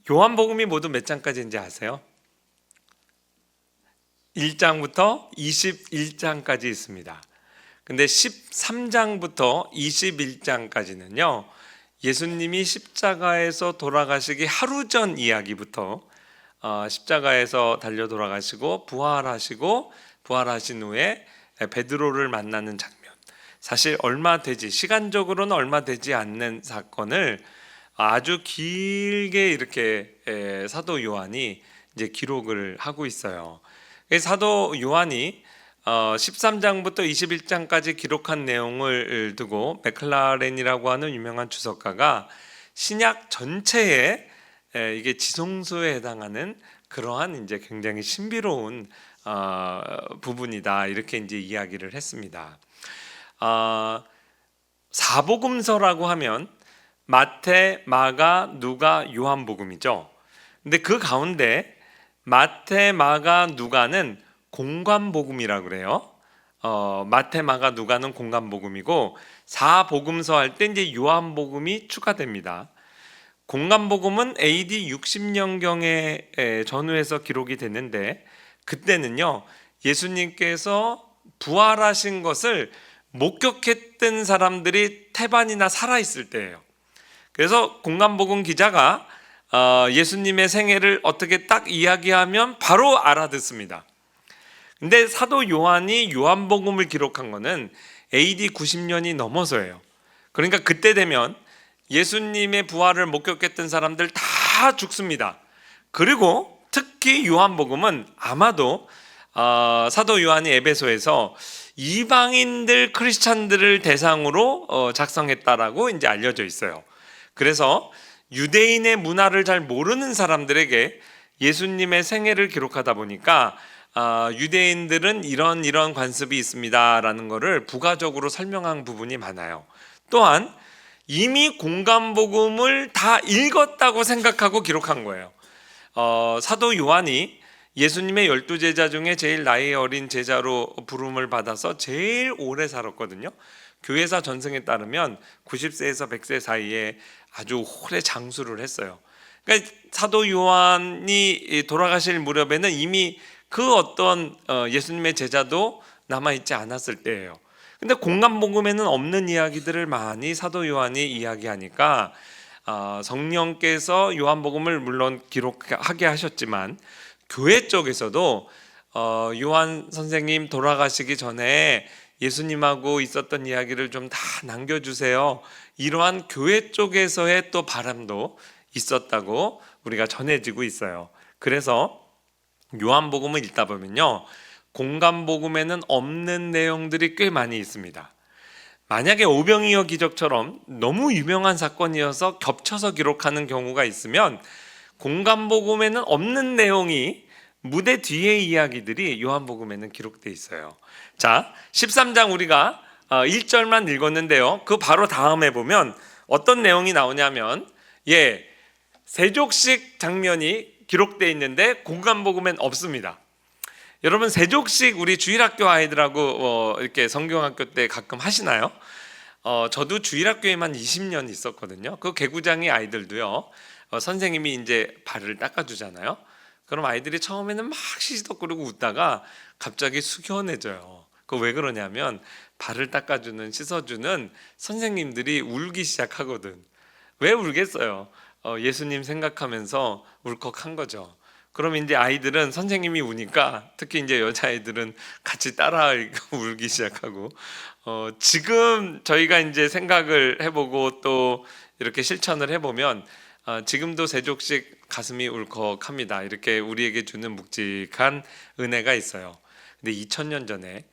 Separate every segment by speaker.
Speaker 1: 요한복음이 모두 몇 장까지인지 아세요? 1장부터 21장까지 있습니다. 근데 13장부터 21장까지는요, 예수님이 십자가에서 돌아가시기 하루 전 이야기부터 십자가에서 달려 돌아가시고 부활하신 후에 베드로를 만나는 장면. 사실 시간적으로는 얼마 되지 않는 사건을 아주 길게 이렇게 사도 요한이 이제 기록을 하고 있어요. 사도 요한이 13장부터 21장까지 기록한 내용을 두고 맥클라렌이라고 하는 유명한 주석가가 신약 전체에 이게 지성소에 해당하는 그러한 이제 굉장히 신비로운 부분이다, 이렇게 이제 이야기를 했습니다. 사복음서라고 하면 마태, 마가, 누가, 요한복음이죠. 근데 그 가운데 마태, 마가, 누가는 공관복음이라고 그래요. 마태, 마가, 누가는 공관복음이고 사복음서 할 때 이제 요한복음이 추가됩니다. 공관복음은 AD 60년경에 전후에서 기록이 됐는데, 그때는요 예수님께서 부활하신 것을 목격했던 사람들이 태반이나 살아있을 때예요. 그래서 공관복음 기자가 예수님의 생애를 어떻게 딱 이야기하면 바로 알아듣습니다. 근데 사도 요한이 요한복음을 기록한 거는 AD 90년이 넘어서예요. 그러니까 그때 되면 예수님의 부활을 목격했던 사람들 다 죽습니다. 그리고 특히 요한복음은 아마도 사도 요한이 에베소에서 이방인들 크리스찬들을 대상으로 작성했다라고 이제 알려져 있어요. 그래서 유대인의 문화를 잘 모르는 사람들에게 예수님의 생애를 기록하다 보니까 유대인들은 이런 관습이 있습니다라는 것을 부가적으로 설명한 부분이 많아요. 또한 이미 공관복음을 다 읽었다고 생각하고 기록한 거예요. 사도 요한이 예수님의 12제자 중에 제일 나이 어린 제자로 부름을 받아서 제일 오래 살았거든요. 교회사 전승에 따르면 90세에서 100세 사이에 아주 오래 장수를 했어요. 그러니까 사도 요한이 돌아가실 무렵에는 이미 그 어떤 예수님의 제자도 남아있지 않았을 때예요. 근데 공관복음에는 없는 이야기들을 많이 사도 요한이 이야기하니까 성령께서 요한복음을 물론 기록하게 하셨지만 교회 쪽에서도 요한 선생님 돌아가시기 전에 예수님하고 있었던 이야기를 좀 다 남겨주세요, 이러한 교회 쪽에서의 또 바람도 있었다고 우리가 전해지고 있어요. 그래서 요한복음을 읽다 보면요, 공관복음에는 없는 내용들이 꽤 많이 있습니다. 만약에 오병이어 기적처럼 너무 유명한 사건이어서 겹쳐서 기록하는 경우가 있으면 공관복음에는 없는 내용이 무대 뒤의 이야기들이 요한복음에는 기록되어 있어요. 자, 13장 우리가 1절만 읽었는데요, 그 바로 다음에 보면 어떤 내용이 나오냐면 세족식 장면이 기록되어 있는데 공관복음엔 없습니다. 여러분, 세족식 우리 주일학교 아이들하고 이렇게 성경학교 때 가끔 하시나요? 저도 주일학교에만 20년 있었거든요. 그 개구장이 아이들도요, 선생님이 이제 발을 닦아주잖아요. 그럼 아이들이 처음에는 막 시시덕거리고 웃다가 갑자기 숙연해져요. 그 왜 그러냐면 발을 닦아주는, 씻어주는 선생님들이 울기 시작하거든. 왜 울겠어요? 예수님 생각하면서 울컥한 거죠. 그럼 이제 아이들은 선생님이 우니까, 특히 이제 여자아이들은 같이 따라 울기 시작하고, 지금 저희가 이제 생각을 해보고 또 이렇게 실천을 해보면 지금도 세족식 가슴이 울컥합니다. 이렇게 우리에게 주는 묵직한 은혜가 있어요. 근데 2000년 전에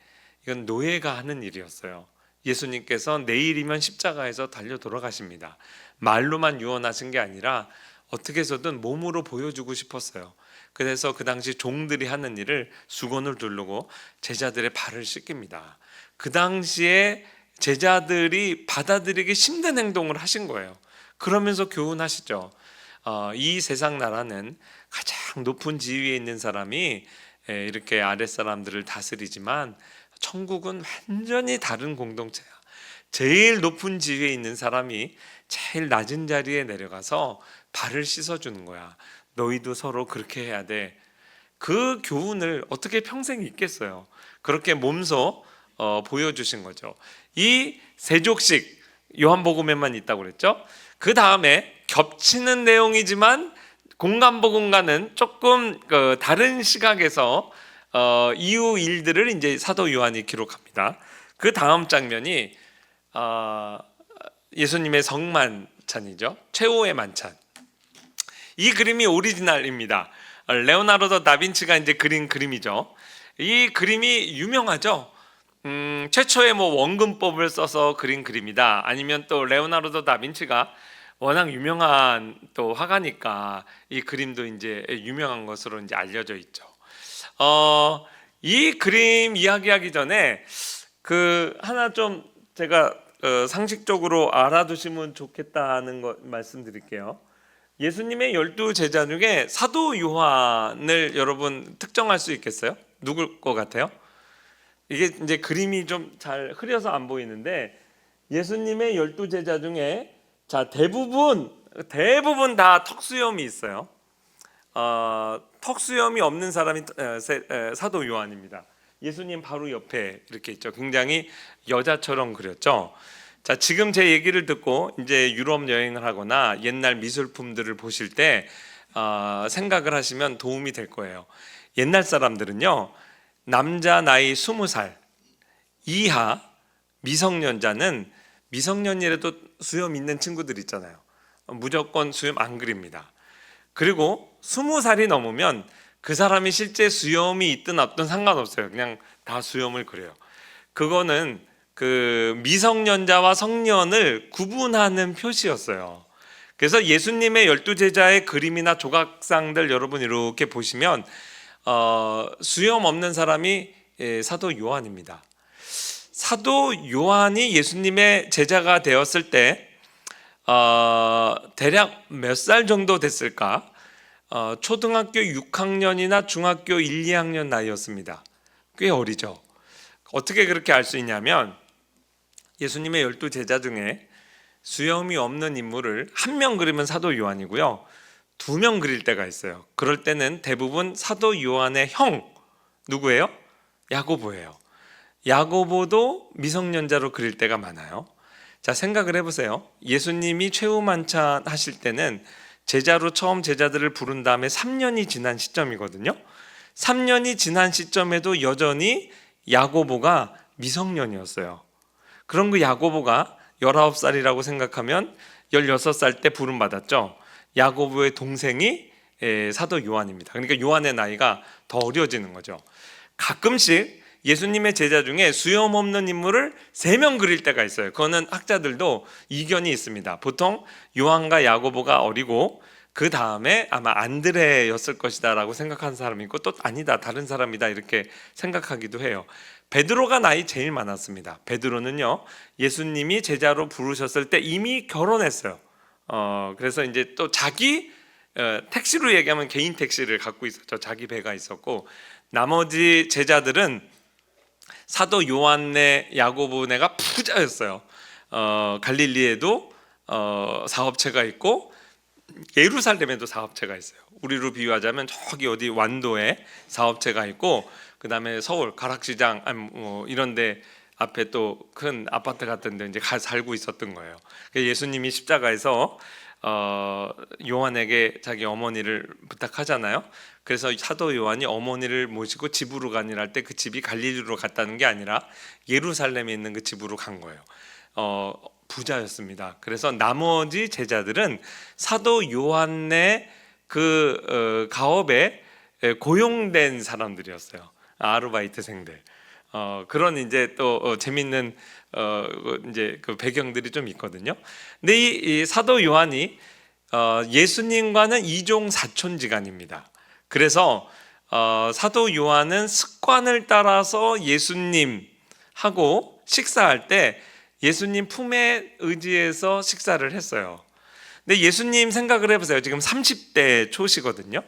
Speaker 1: 이건 노예가 하는 일이었어요. 예수님께서 내일이면 십자가에서 달려 돌아가십니다. 말로만 유언하신 게 아니라 어떻게 해서든 몸으로 보여주고 싶었어요. 그래서 그 당시 종들이 하는 일을 수건을 두르고 제자들의 발을 씻깁니다. 그 당시에 제자들이 받아들이기 힘든 행동을 하신 거예요. 그러면서 교훈하시죠. 이 세상 나라는 가장 높은 지위에 있는 사람이 이렇게 아랫사람들을 다스리지만 천국은 완전히 다른 공동체야. 제일 높은 지위에 있는 사람이 제일 낮은 자리에 내려가서 발을 씻어주는 거야. 너희도 서로 그렇게 해야 돼. 그 교훈을 어떻게 평생 잊겠어요. 그렇게 몸소 보여주신 거죠. 이 세족식 요한복음에만 있다고 그랬죠. 그 다음에 겹치는 내용이지만 공간복음과는 조금 다른 시각에서 이후 일들을 이제 사도 요한이 기록합니다. 그 다음 장면이 예수님의 성만찬이죠. 최후의 만찬. 이 그림이 오리지널입니다. 레오나르도 다빈치가 이제 그린 그림이죠. 이 그림이 유명하죠. 최초의 뭐 원근법을 써서 그린 그림이다. 아니면 또 레오나르도 다빈치가 워낙 유명한 또 화가니까 이 그림도 이제 유명한 것으로 이제 알려져 있죠. 이 그림 이야기하기 전에 그 하나 좀 제가 상식적으로 알아두시면 좋겠다는 거 말씀드릴게요. 예수님의 12제자 중에 사도 요한을 여러분 특정할 수 있겠어요? 누굴 것 같아요? 이게 이제 그림이 좀 잘 흐려서 안 보이는데 예수님의 12제자 중에 자 대부분 다 턱수염이 있어요. 턱수염이 없는 사람이 사도 요한입니다. 예수님 바로 옆에 이렇게 있죠. 굉장히 여자처럼 그렸죠. 자, 지금 제 얘기를 듣고 이제 유럽 여행을 하거나 옛날 미술품들을 보실 때 생각을 하시면 도움이 될 거예요. 옛날 사람들은요, 남자 나이 20살 이하 미성년자는 미성년이라도 수염 있는 친구들 있잖아요. 무조건 수염 안 그립니다. 그리고 20살이 넘으면 그 사람이 실제 수염이 있든 없든 상관없어요. 그냥 다 수염을 그려요. 그거는 그 미성년자와 성년을 구분하는 표시였어요. 그래서 예수님의 12제자의 그림이나 조각상들 여러분 이렇게 보시면 수염 없는 사람이 사도 요한입니다. 사도 요한이 예수님의 제자가 되었을 때 대략 몇 살 정도 됐을까? 초등학교 6학년이나 중학교 1, 2학년 나이였습니다. 꽤 어리죠. 어떻게 그렇게 알 수 있냐면 예수님의 12제자 중에 수염이 없는 인물을 한 명 그리면 사도 요한이고요, 2명 그릴 때가 있어요. 그럴 때는 대부분 사도 요한의 형 누구예요? 야고보예요. 야고보도 미성년자로 그릴 때가 많아요. 자, 생각을 해보세요. 예수님이 최후 만찬 하실 때는 제자로 처음 제자들을 부른 다음에 3년이 지난 시점이거든요. 3년이 지난 시점에도 여전히 야고보가 미성년이었어요. 그런 그 야고보가 19살이라고 생각하면 16살 때 부름 받았죠. 야고보의 동생이 사도 요한입니다. 그러니까 요한의 나이가 더 어려지는 거죠. 가끔씩 예수님의 제자 중에 수염 없는 인물을 3명 그릴 때가 있어요. 그거는 학자들도 이견이 있습니다. 보통 요한과 야고보가 어리고 그 다음에 아마 안드레였을 것이다 라고 생각하는 사람이 있고, 또 아니다 다른 사람이다 이렇게 생각하기도 해요. 베드로가 나이 제일 많았습니다. 베드로는요, 예수님이 제자로 부르셨을 때 이미 결혼했어요. 그래서 이제 또 자기 택시로 얘기하면 개인 택시를 갖고 있었죠. 자기 배가 있었고, 나머지 제자들은 사도 요한네, 야고보네가 부자였어요. 갈릴리에도 사업체가 있고 예루살렘에도 사업체가 있어요. 우리로 비유하자면 저기 어디 완도에 사업체가 있고, 그 다음에 서울 가락시장 이런데 앞에 또 큰 아파트 같은데 이제 살고 있었던 거예요. 예수님이 십자가에서 요한에게 자기 어머니를 부탁하잖아요. 그래서 사도 요한이 어머니를 모시고 집으로 가니라 할 때 그 집이 갈릴리로 갔다는 게 아니라 예루살렘에 있는 그 집으로 간 거예요. 부자였습니다. 그래서 나머지 제자들은 사도 요한의 그 가업에 고용된 사람들이었어요. 아르바이트생들. 그런 이제 또 재밌는 이제 그 배경들이 좀 있거든요. 근데 이 사도 요한이 예수님과는 이종 사촌지간입니다. 그래서 사도 요한은 습관을 따라서 예수님하고 식사할 때 예수님 품에 의지해서 식사를 했어요. 근데 예수님 생각을 해보세요. 지금 30대 초시거든요.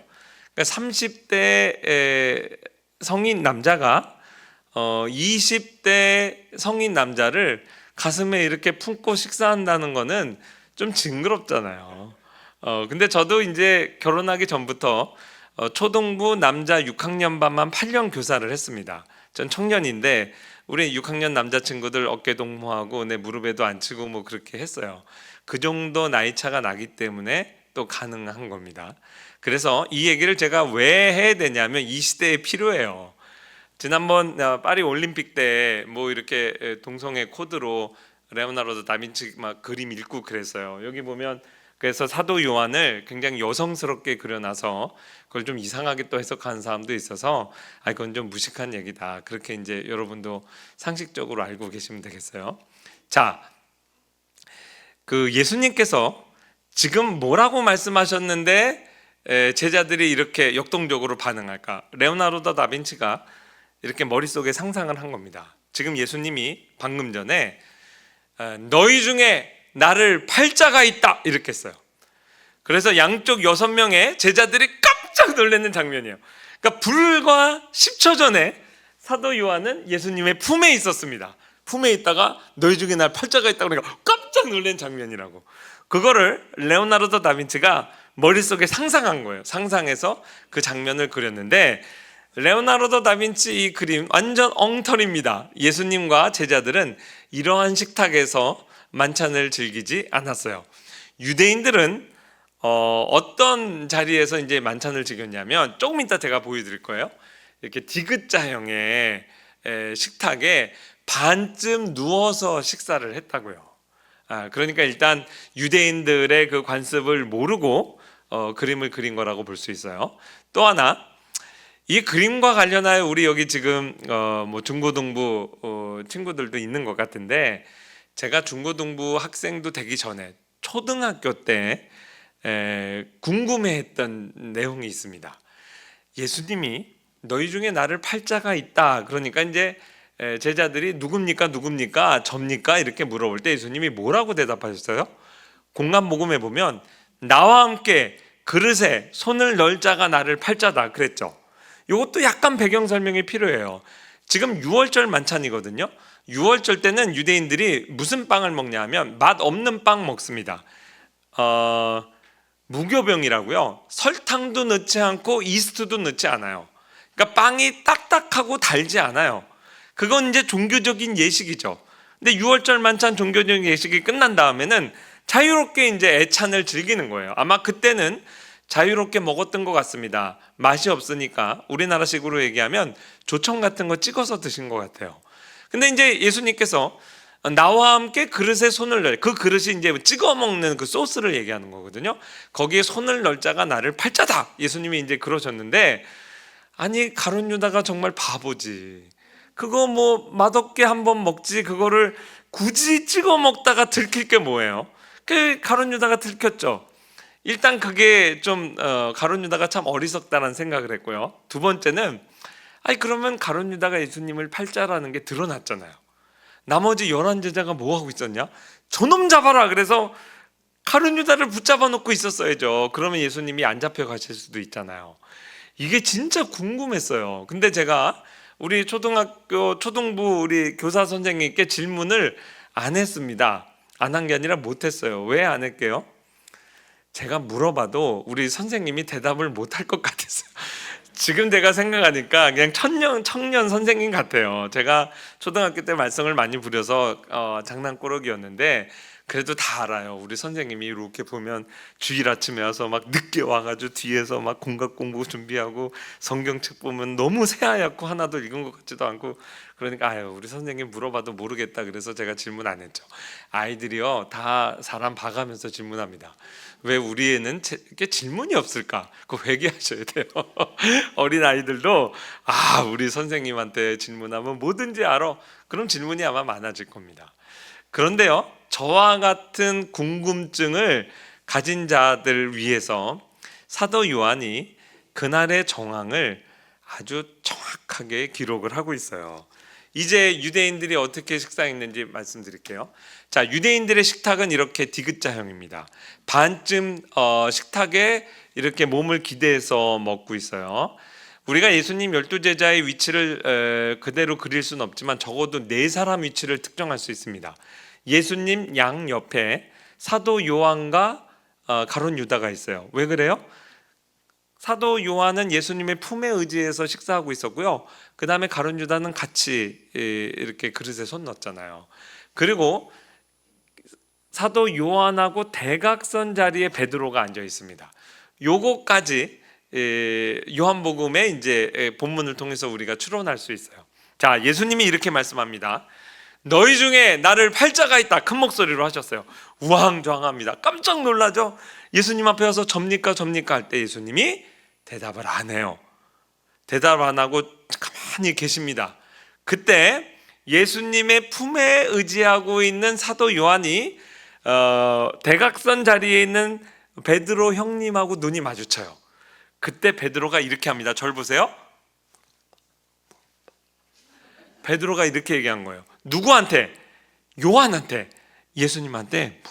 Speaker 1: 그러니까 30대 성인 남자가 20대 성인 남자를 가슴에 이렇게 품고 식사한다는 거는 좀 징그럽잖아요. 근데 저도 이제 결혼하기 전부터 초등부 남자 6학년 반만 8년 교사를 했습니다. 전 청년인데 우리 6학년 남자친구들 어깨 동무하고 내 무릎에도 앉히고 뭐 그렇게 했어요. 그 정도 나이 차가 나기 때문에 또 가능한 겁니다. 그래서 이 얘기를 제가 왜 해야 되냐면 이 시대에 필요해요. 지난번 파리 올림픽 때 뭐 이렇게 동성애 코드로 레오나르도 다빈치 막 그림 읽고 그랬어요. 여기 보면 그래서 사도 요한을 굉장히 여성스럽게 그려놔서 그걸 좀 이상하게 또 해석하는 사람도 있어서 이건 좀 무식한 얘기다. 그렇게 이제 여러분도 상식적으로 알고 계시면 되겠어요. 자, 그 예수님께서 지금 뭐라고 말씀하셨는데 제자들이 이렇게 역동적으로 반응할까? 레오나르도 다빈치가 이렇게 머릿속에 상상을 한 겁니다. 지금 예수님이 방금 전에 너희 중에 나를 팔자가 있다 이렇게 했어요. 그래서 양쪽 6명의 제자들이 깜짝 놀라는 장면이에요. 그러니까 불과 10초 전에 사도 요한은 예수님의 품에 있었습니다. 품에 있다가 너희 중에 날 팔자가 있다고 그러니까 깜짝 놀란 장면이라고. 그거를 레오나르도 다빈치가 머릿속에 상상한 거예요. 상상해서 그 장면을 그렸는데 레오나르도 다빈치 이 그림 완전 엉터리입니다. 예수님과 제자들은 이러한 식탁에서 만찬을 즐기지 않았어요. 유대인들은 어떤 자리에서 이제 만찬을 즐겼냐면 조금 이따 제가 보여드릴 거예요. 이렇게 디귿자형의 식탁에 반쯤 누워서 식사를 했다고요. 그러니까 일단 유대인들의 그 관습을 모르고 그림을 그린 거라고 볼 수 있어요. 또 하나 이 그림과 관련하여 우리 여기 지금 뭐 중고등부 친구들도 있는 것 같은데 제가 중고등부 학생도 되기 전에 초등학교 때 궁금해했던 내용이 있습니다. 예수님이 너희 중에 나를 팔자가 있다. 그러니까 이제 제자들이 누굽니까? 접니까? 이렇게 물어볼 때 예수님이 뭐라고 대답하셨어요? 공간복음에 보면 나와 함께 그릇에 손을 넣을 자가 나를 팔자다 그랬죠. 이것도 약간 배경 설명이 필요해요. 지금 유월절 만찬이거든요. 유월절 때는 유대인들이 무슨 빵을 먹냐 하면 맛 없는 빵 먹습니다. 무교병이라고요. 설탕도 넣지 않고 이스트도 넣지 않아요. 그러니까 빵이 딱딱하고 달지 않아요. 그건 이제 종교적인 예식이죠. 근데 유월절 만찬 종교적인 예식이 끝난 다음에는 자유롭게 이제 애찬을 즐기는 거예요. 아마 그때는 자유롭게 먹었던 것 같습니다. 맛이 없으니까 우리나라식으로 얘기하면 조청 같은 거 찍어서 드신 것 같아요. 근데 이제 예수님께서 나와 함께 그릇에 손을 넣을, 그 그릇이 이제 찍어 먹는 그 소스를 얘기하는 거거든요. 거기에 손을 넣을 자가 나를 팔자다. 예수님이 이제 그러셨는데 아니 가룟 유다가 정말 바보지. 그거 뭐 맛없게 한번 먹지 그거를 굳이 찍어 먹다가 들킬 게 뭐예요? 그 가룟 유다가 들켰죠. 일단 그게 좀 가룟 유다가 참 어리석다는 생각을 했고요. 두 번째는 그러면 가룟 유다가 예수님을 팔자라는 게 드러났잖아요. 나머지 11 제자가 뭐 하고 있었냐? 저놈 잡아라. 그래서 가룟 유다를 붙잡아 놓고 있었어야죠. 그러면 예수님이 안 잡혀 가실 수도 있잖아요. 이게 진짜 궁금했어요. 근데 제가 우리 초등학교 초등부 우리 교사 선생님께 질문을 안 했습니다. 안 한 게 아니라 못 했어요. 왜 안 할게요? 제가 물어봐도 우리 선생님이 대답을 못 할 것 같았어요. 지금 제가 생각하니까 그냥 청년 선생님 같아요. 제가 초등학교 때 말썽을 많이 부려서 장난꾸러기였는데 그래도 다 알아요. 우리 선생님이 이렇게 보면 주일 아침에 와서 막 늦게 와가지고 뒤에서 막 공각 공부 준비하고 성경책 보면 너무 새하얗고 하나도 읽은 것 같지도 않고 그러니까 우리 선생님 물어봐도 모르겠다 그래서 제가 질문 안 했죠. 아이들이요 다 사람 봐가면서 질문합니다. 왜 우리 애는 이렇게 질문이 없을까? 그거 회개하셔야 돼요. 어린 아이들도 우리 선생님한테 질문하면 뭐든지 알아. 그럼 질문이 아마 많아질 겁니다. 그런데요, 저와 같은 궁금증을 가진 자들 위해서 사도 요한이 그날의 정황을 아주 정확하게 기록을 하고 있어요. 이제 유대인들이 어떻게 식사했는지 말씀드릴게요. 자, 유대인들의 식탁은 이렇게 디귿자형입니다. 반쯤 식탁에 이렇게 몸을 기대서 먹고 있어요. 우리가 예수님 12제자의 위치를 그대로 그릴 수는 없지만 적어도 4사람 위치를 특정할 수 있습니다. 예수님 양 옆에 사도 요한과 가룟 유다가 있어요. 왜 그래요? 사도 요한은 예수님의 품에 의지해서 식사하고 있었고요. 그 다음에 가룟 유다는 같이 이렇게 그릇에 손 넣었잖아요. 그리고 사도 요한하고 대각선 자리에 베드로가 앉아 있습니다. 요거까지 요한복음의 이제 본문을 통해서 우리가 추론할 수 있어요. 자, 예수님이 이렇게 말씀합니다. 너희 중에 나를 팔자가 있다. 큰 목소리로 하셨어요. 우왕좌왕합니다. 깜짝 놀라죠? 예수님 앞에 와서 접니까 할 때 예수님이 대답을 안 해요. 대답 안 하고 가만히 계십니다. 그때 예수님의 품에 의지하고 있는 사도 요한이 대각선 자리에 있는 베드로 형님하고 눈이 마주쳐요. 그때 베드로가 이렇게 합니다. 절 보세요. 베드로가 이렇게 얘기한 거예요. 누구한테? 요한한테. 예수님한테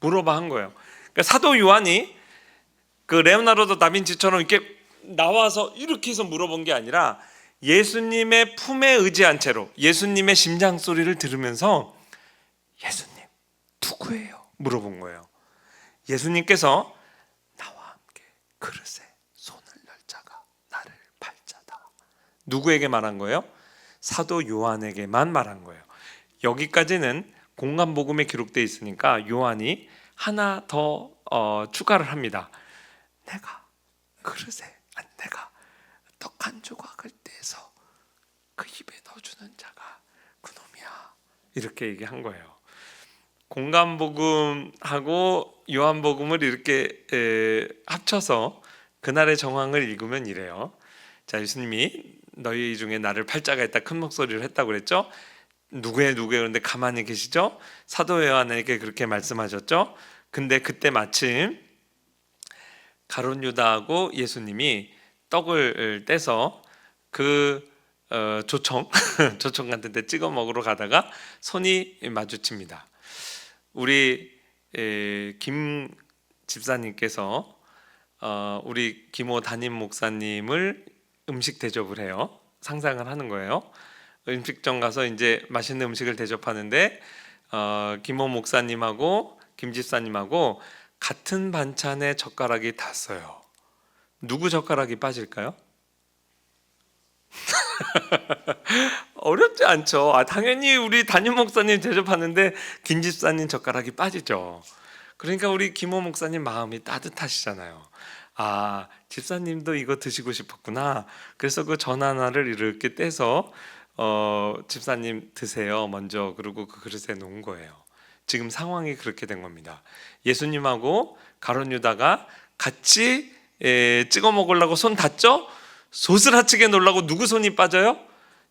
Speaker 1: 물어봐 한 거예요. 그러니까 사도 요한이 그 레오나르도 다빈치처럼 이렇게 나와서 이렇게 해서 물어본 게 아니라 예수님의 품에 의지한 채로 예수님의 심장 소리를 들으면서 예수님 누구예요? 물어본 거예요. 예수님께서 나와 함께 그릇에 손을 널 자가 나를 팔자다. 누구에게 말한 거예요? 사도 요한에게만 말한 거예요. 여기까지는 공간복음에 기록되어 있으니까 요한이 하나 더 추가를 합니다. 내가 떡 한 조각을 떼서 그 입에 넣어주는 자가 그놈이야. 이렇게 얘기한 거예요. 공간복음하고 요한복음을 이렇게 합쳐서 그날의 정황을 읽으면 이래요. 자, 예수님이 너희 중에 나를 팔자가 있다 큰 목소리로 했다고 그랬죠. 누구예요? 그런데 가만히 계시죠. 사도 요한에게 그렇게 말씀하셨죠. 근데 그때 마침 가룟 유다하고 예수님이 떡을 떼서 그 조청 같은 데 찍어 먹으러 가다가 손이 마주칩니다. 우리 김 집사님께서 우리 김호 담임 목사님을 음식 대접을 해요. 상상을 하는 거예요. 음식점 가서 이제 맛있는 음식을 대접하는데 김호 목사님하고 김 집사님하고 같은 반찬에 젓가락이 닿았어요. 누구 젓가락이 빠질까요? 어렵지 않죠. 당연히 우리 담임 목사님 대접하는데 김 집사님 젓가락이 빠지죠. 그러니까 우리 김호 목사님 마음이 따뜻하시잖아요. 집사님도 이거 드시고 싶었구나. 그래서 그 전 하나를 이렇게 떼서 집사님 드세요 먼저. 그리고 그 그릇에 놓은 거예요. 지금 상황이 그렇게 된 겁니다. 예수님하고 가룟 유다가 같이 찍어 먹으려고 손 닿죠? 소스라치게 놀라고 누구 손이 빠져요?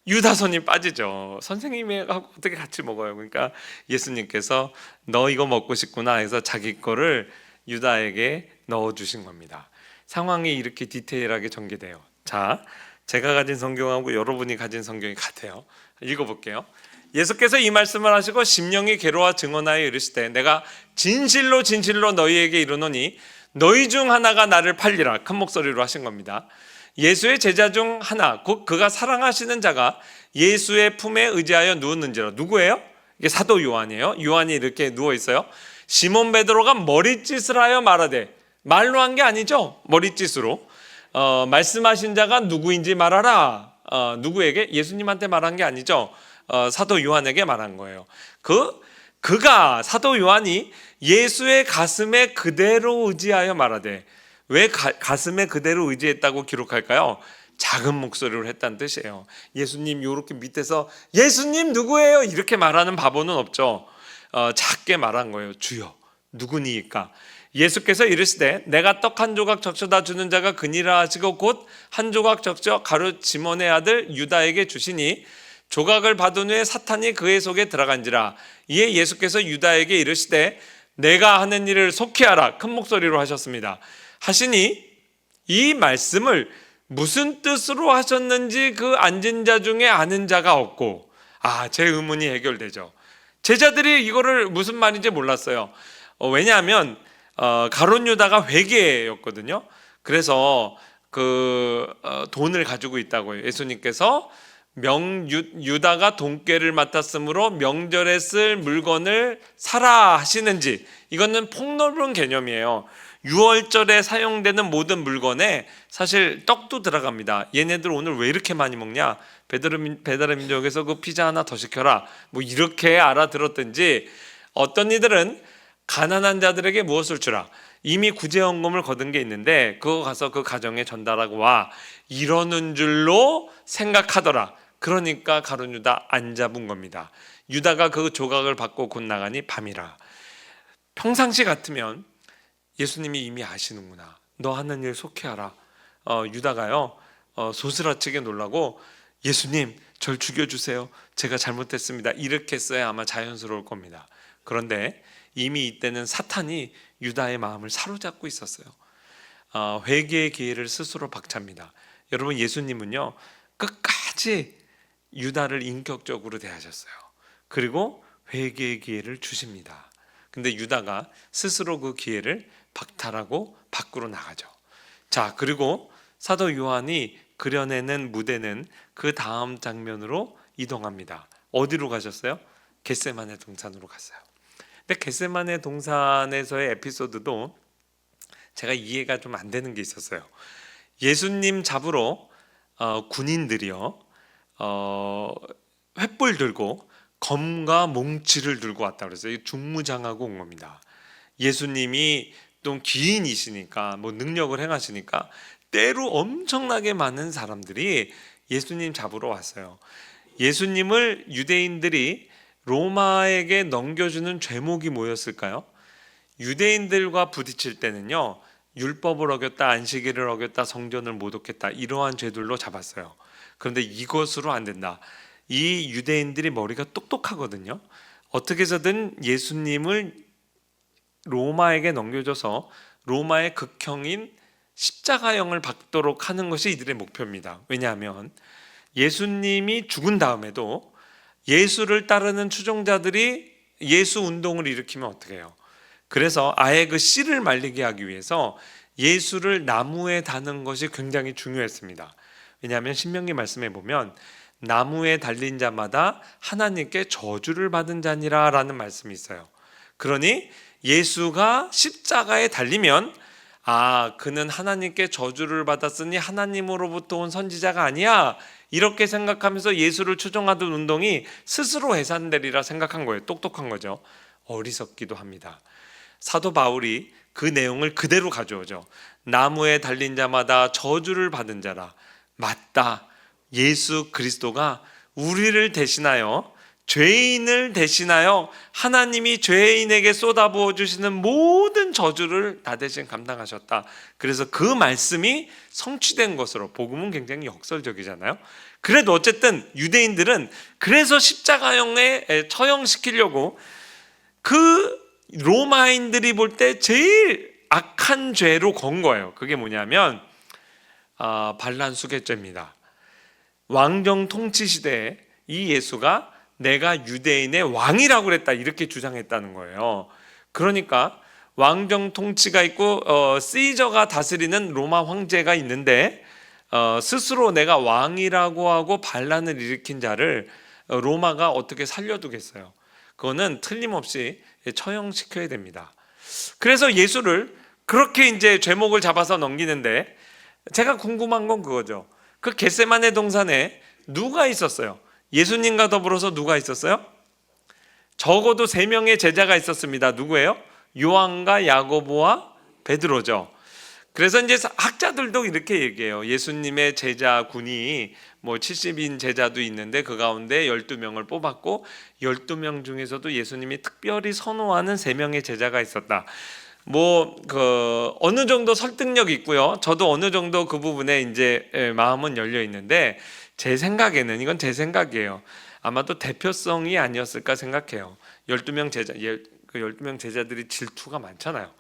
Speaker 1: 유다 손이 빠지죠. 선생님하고 어떻게 같이 먹어요? 그러니까 예수님께서 너 이거 먹고 싶구나 해서 자기 거를 유다에게 넣어주신 겁니다. 상황이 이렇게 디테일하게 전개돼요. 자, 제가 가진 성경하고 여러분이 가진 성경이 같아요. 읽어볼게요. 예수께서 이 말씀을 하시고 심령이 괴로워 증언하여 이르시되 내가 진실로 너희에게 이르노니 너희 중 하나가 나를 팔리라. 큰 목소리로 하신 겁니다. 예수의 제자 중 하나 곧 그가 사랑하시는 자가 예수의 품에 의지하여 누웠는지라. 누구예요? 이게 사도 요한이에요. 요한이 이렇게 누워 있어요. 시몬 베드로가 머리짓을 하여 말하되, 말로 한 게 아니죠. 머리짓으로 말씀하신 자가 누구인지 말하라. 누구에게? 예수님한테 말한 게 아니죠. 사도 요한에게 말한 거예요. 그가 사도 요한이 예수의 가슴에 그대로 의지하여 말하되, 왜 가슴에 그대로 의지했다고 기록할까요? 작은 목소리로 했다는 뜻이에요. 예수님 요렇게 밑에서 예수님 누구예요? 이렇게 말하는 바보는 없죠. 작게 말한 거예요. 주여 누구니까? 예수께서 이르시되 내가 떡 한 조각 적셔다 주는 자가 그니라 하시고 곧 한 조각 적셔 가룟 시몬의 아들 유다에게 주시니 조각을 받은 후에 사탄이 그의 속에 들어간지라. 이에 예수께서 유다에게 이르시되 내가 하는 일을 속히 하라. 큰 목소리로 하셨습니다. 하시니 이 말씀을 무슨 뜻으로 하셨는지 그 앉은 자 중에 아는 자가 없고, 제 의문이 해결되죠. 제자들이 이거를 무슨 말인지 몰랐어요. 왜냐하면 가룟 유다가 회계였거든요. 그래서 그 돈을 가지고 있다고요. 예수님께서 유다가 돈꾀를 맡았으므로 명절에 쓸 물건을 사라 하시는지, 이거는 폭넓은 개념이에요. 유월절에 사용되는 모든 물건에 사실 떡도 들어갑니다. 얘네들 오늘 왜 이렇게 많이 먹냐? 배달의 민족에서 그 피자 하나 더 시켜라, 뭐 이렇게 알아들었든지, 어떤 이들은 가난한 자들에게 무엇을 주라, 이미 구제헌금을 거둔 게 있는데 그거 가서 그 가정에 전달하고 와, 이러는 줄로 생각하더라. 그러니까 가룟 유다 안 잡은 겁니다. 유다가 그 조각을 받고 곧 나가니 밤이라. 평상시 같으면 예수님이 이미 아시는구나, 너 하는 일 속히하라. 유다가요 소스라치게 놀라고, 예수님 절 죽여주세요, 제가 잘못했습니다, 이렇게 써야 아마 자연스러울 겁니다. 그런데 이미 이때는 사탄이 유다의 마음을 사로잡고 있었어요. 회개의 기회를 스스로 박차입니다. 여러분, 예수님은요 끝까지 유다를 인격적으로 대하셨어요. 그리고 회개의 기회를 주십니다. 근데 유다가 스스로 그 기회를 박탈하고 밖으로 나가죠. 자, 그리고 사도 요한이 그려내는 무대는 그 다음 장면으로 이동합니다. 어디로 가셨어요? 겟세마네 동산으로 갔어요. 근데 겟세마네 동산에서의 에피소드도 제가 이해가 좀 안 되는 게 있었어요. 예수님 잡으러 군인들이요 횃불 들고 검과 몽치를 들고 왔다 그랬어요. 중무장하고 온 겁니다. 예수님이 또 기인이시니까, 뭐 능력을 행하시니까 때로 엄청나게 많은 사람들이 예수님 잡으러 왔어요. 예수님을 유대인들이 로마에게 넘겨주는 죄목이 뭐였을까요? 유대인들과 부딪힐 때는요 율법을 어겼다, 안식일을 어겼다, 성전을 모독했다, 이러한 죄들로 잡았어요. 그런데 이것으로 안 된다. 이 유대인들이 머리가 똑똑하거든요. 어떻게 해서든 예수님을 로마에게 넘겨줘서 로마의 극형인 십자가형을 받도록 하는 것이 이들의 목표입니다. 왜냐하면 예수님이 죽은 다음에도 예수를 따르는 추종자들이 예수 운동을 일으키면 어떻게 해요? 그래서 아예 그 씨를 말리게 하기 위해서 예수를 나무에 다는 것이 굉장히 중요했습니다. 왜냐하면 신명기 말씀에 보면 나무에 달린 자마다 하나님께 저주를 받은 자니라 라는 말씀이 있어요. 그러니 예수가 십자가에 달리면 그는 하나님께 저주를 받았으니 하나님으로부터 온 선지자가 아니야, 이렇게 생각하면서 예수를 추종하던 운동이 스스로 해산되리라 생각한 거예요. 똑똑한 거죠. 어리석기도 합니다. 사도 바울이 그 내용을 그대로 가져오죠. 나무에 달린 자마다 저주를 받은 자라. 맞다. 예수 그리스도가 우리를 대신하여, 죄인을 대신하여 하나님이 죄인에게 쏟아부어 주시는 모든 저주를 다 대신 감당하셨다. 그래서 그 말씀이 성취된 것으로, 복음은 굉장히 역설적이잖아요. 그래도 어쨌든 유대인들은 그래서 십자가형에 처형시키려고 그 로마인들이 볼 때 제일 악한 죄로 건 거예요. 그게 뭐냐면 반란수괴죄입니다. 왕정 통치 시대에 이 예수가 내가 유대인의 왕이라고 그랬다, 이렇게 주장했다는 거예요. 그러니까 왕정 통치가 있고 시저가 다스리는 로마 황제가 있는데 스스로 내가 왕이라고 하고 반란을 일으킨 자를 로마가 어떻게 살려두겠어요? 그거는 틀림없이 처형시켜야 됩니다. 그래서 예수를 그렇게 이제 죄목을 잡아서 넘기는데, 제가 궁금한 건 그거죠. 그 겟세마네 동산에 누가 있었어요? 예수님과 더불어서 누가 있었어요? 적어도 3명의 제자가 있었습니다. 누구예요? 요한과 야고보와 베드로죠. 그래서 이제 학자들도 이렇게 얘기해요. 예수님의 제자군이 뭐 70인 제자도 있는데 그 가운데 12명을 뽑았고 12명 중에서도 예수님이 특별히 선호하는 3명의 제자가 있었다. 뭐 어느 정도 설득력이 있고요. 저도 어느 정도 그 부분에 이제 마음은 열려 있는데, 제 생각에는, 이건 제 생각이에요, 아마도 대표성이 아니었을까 생각해요. 12명 제자, 그 12명 제자들이 질투가 많잖아요.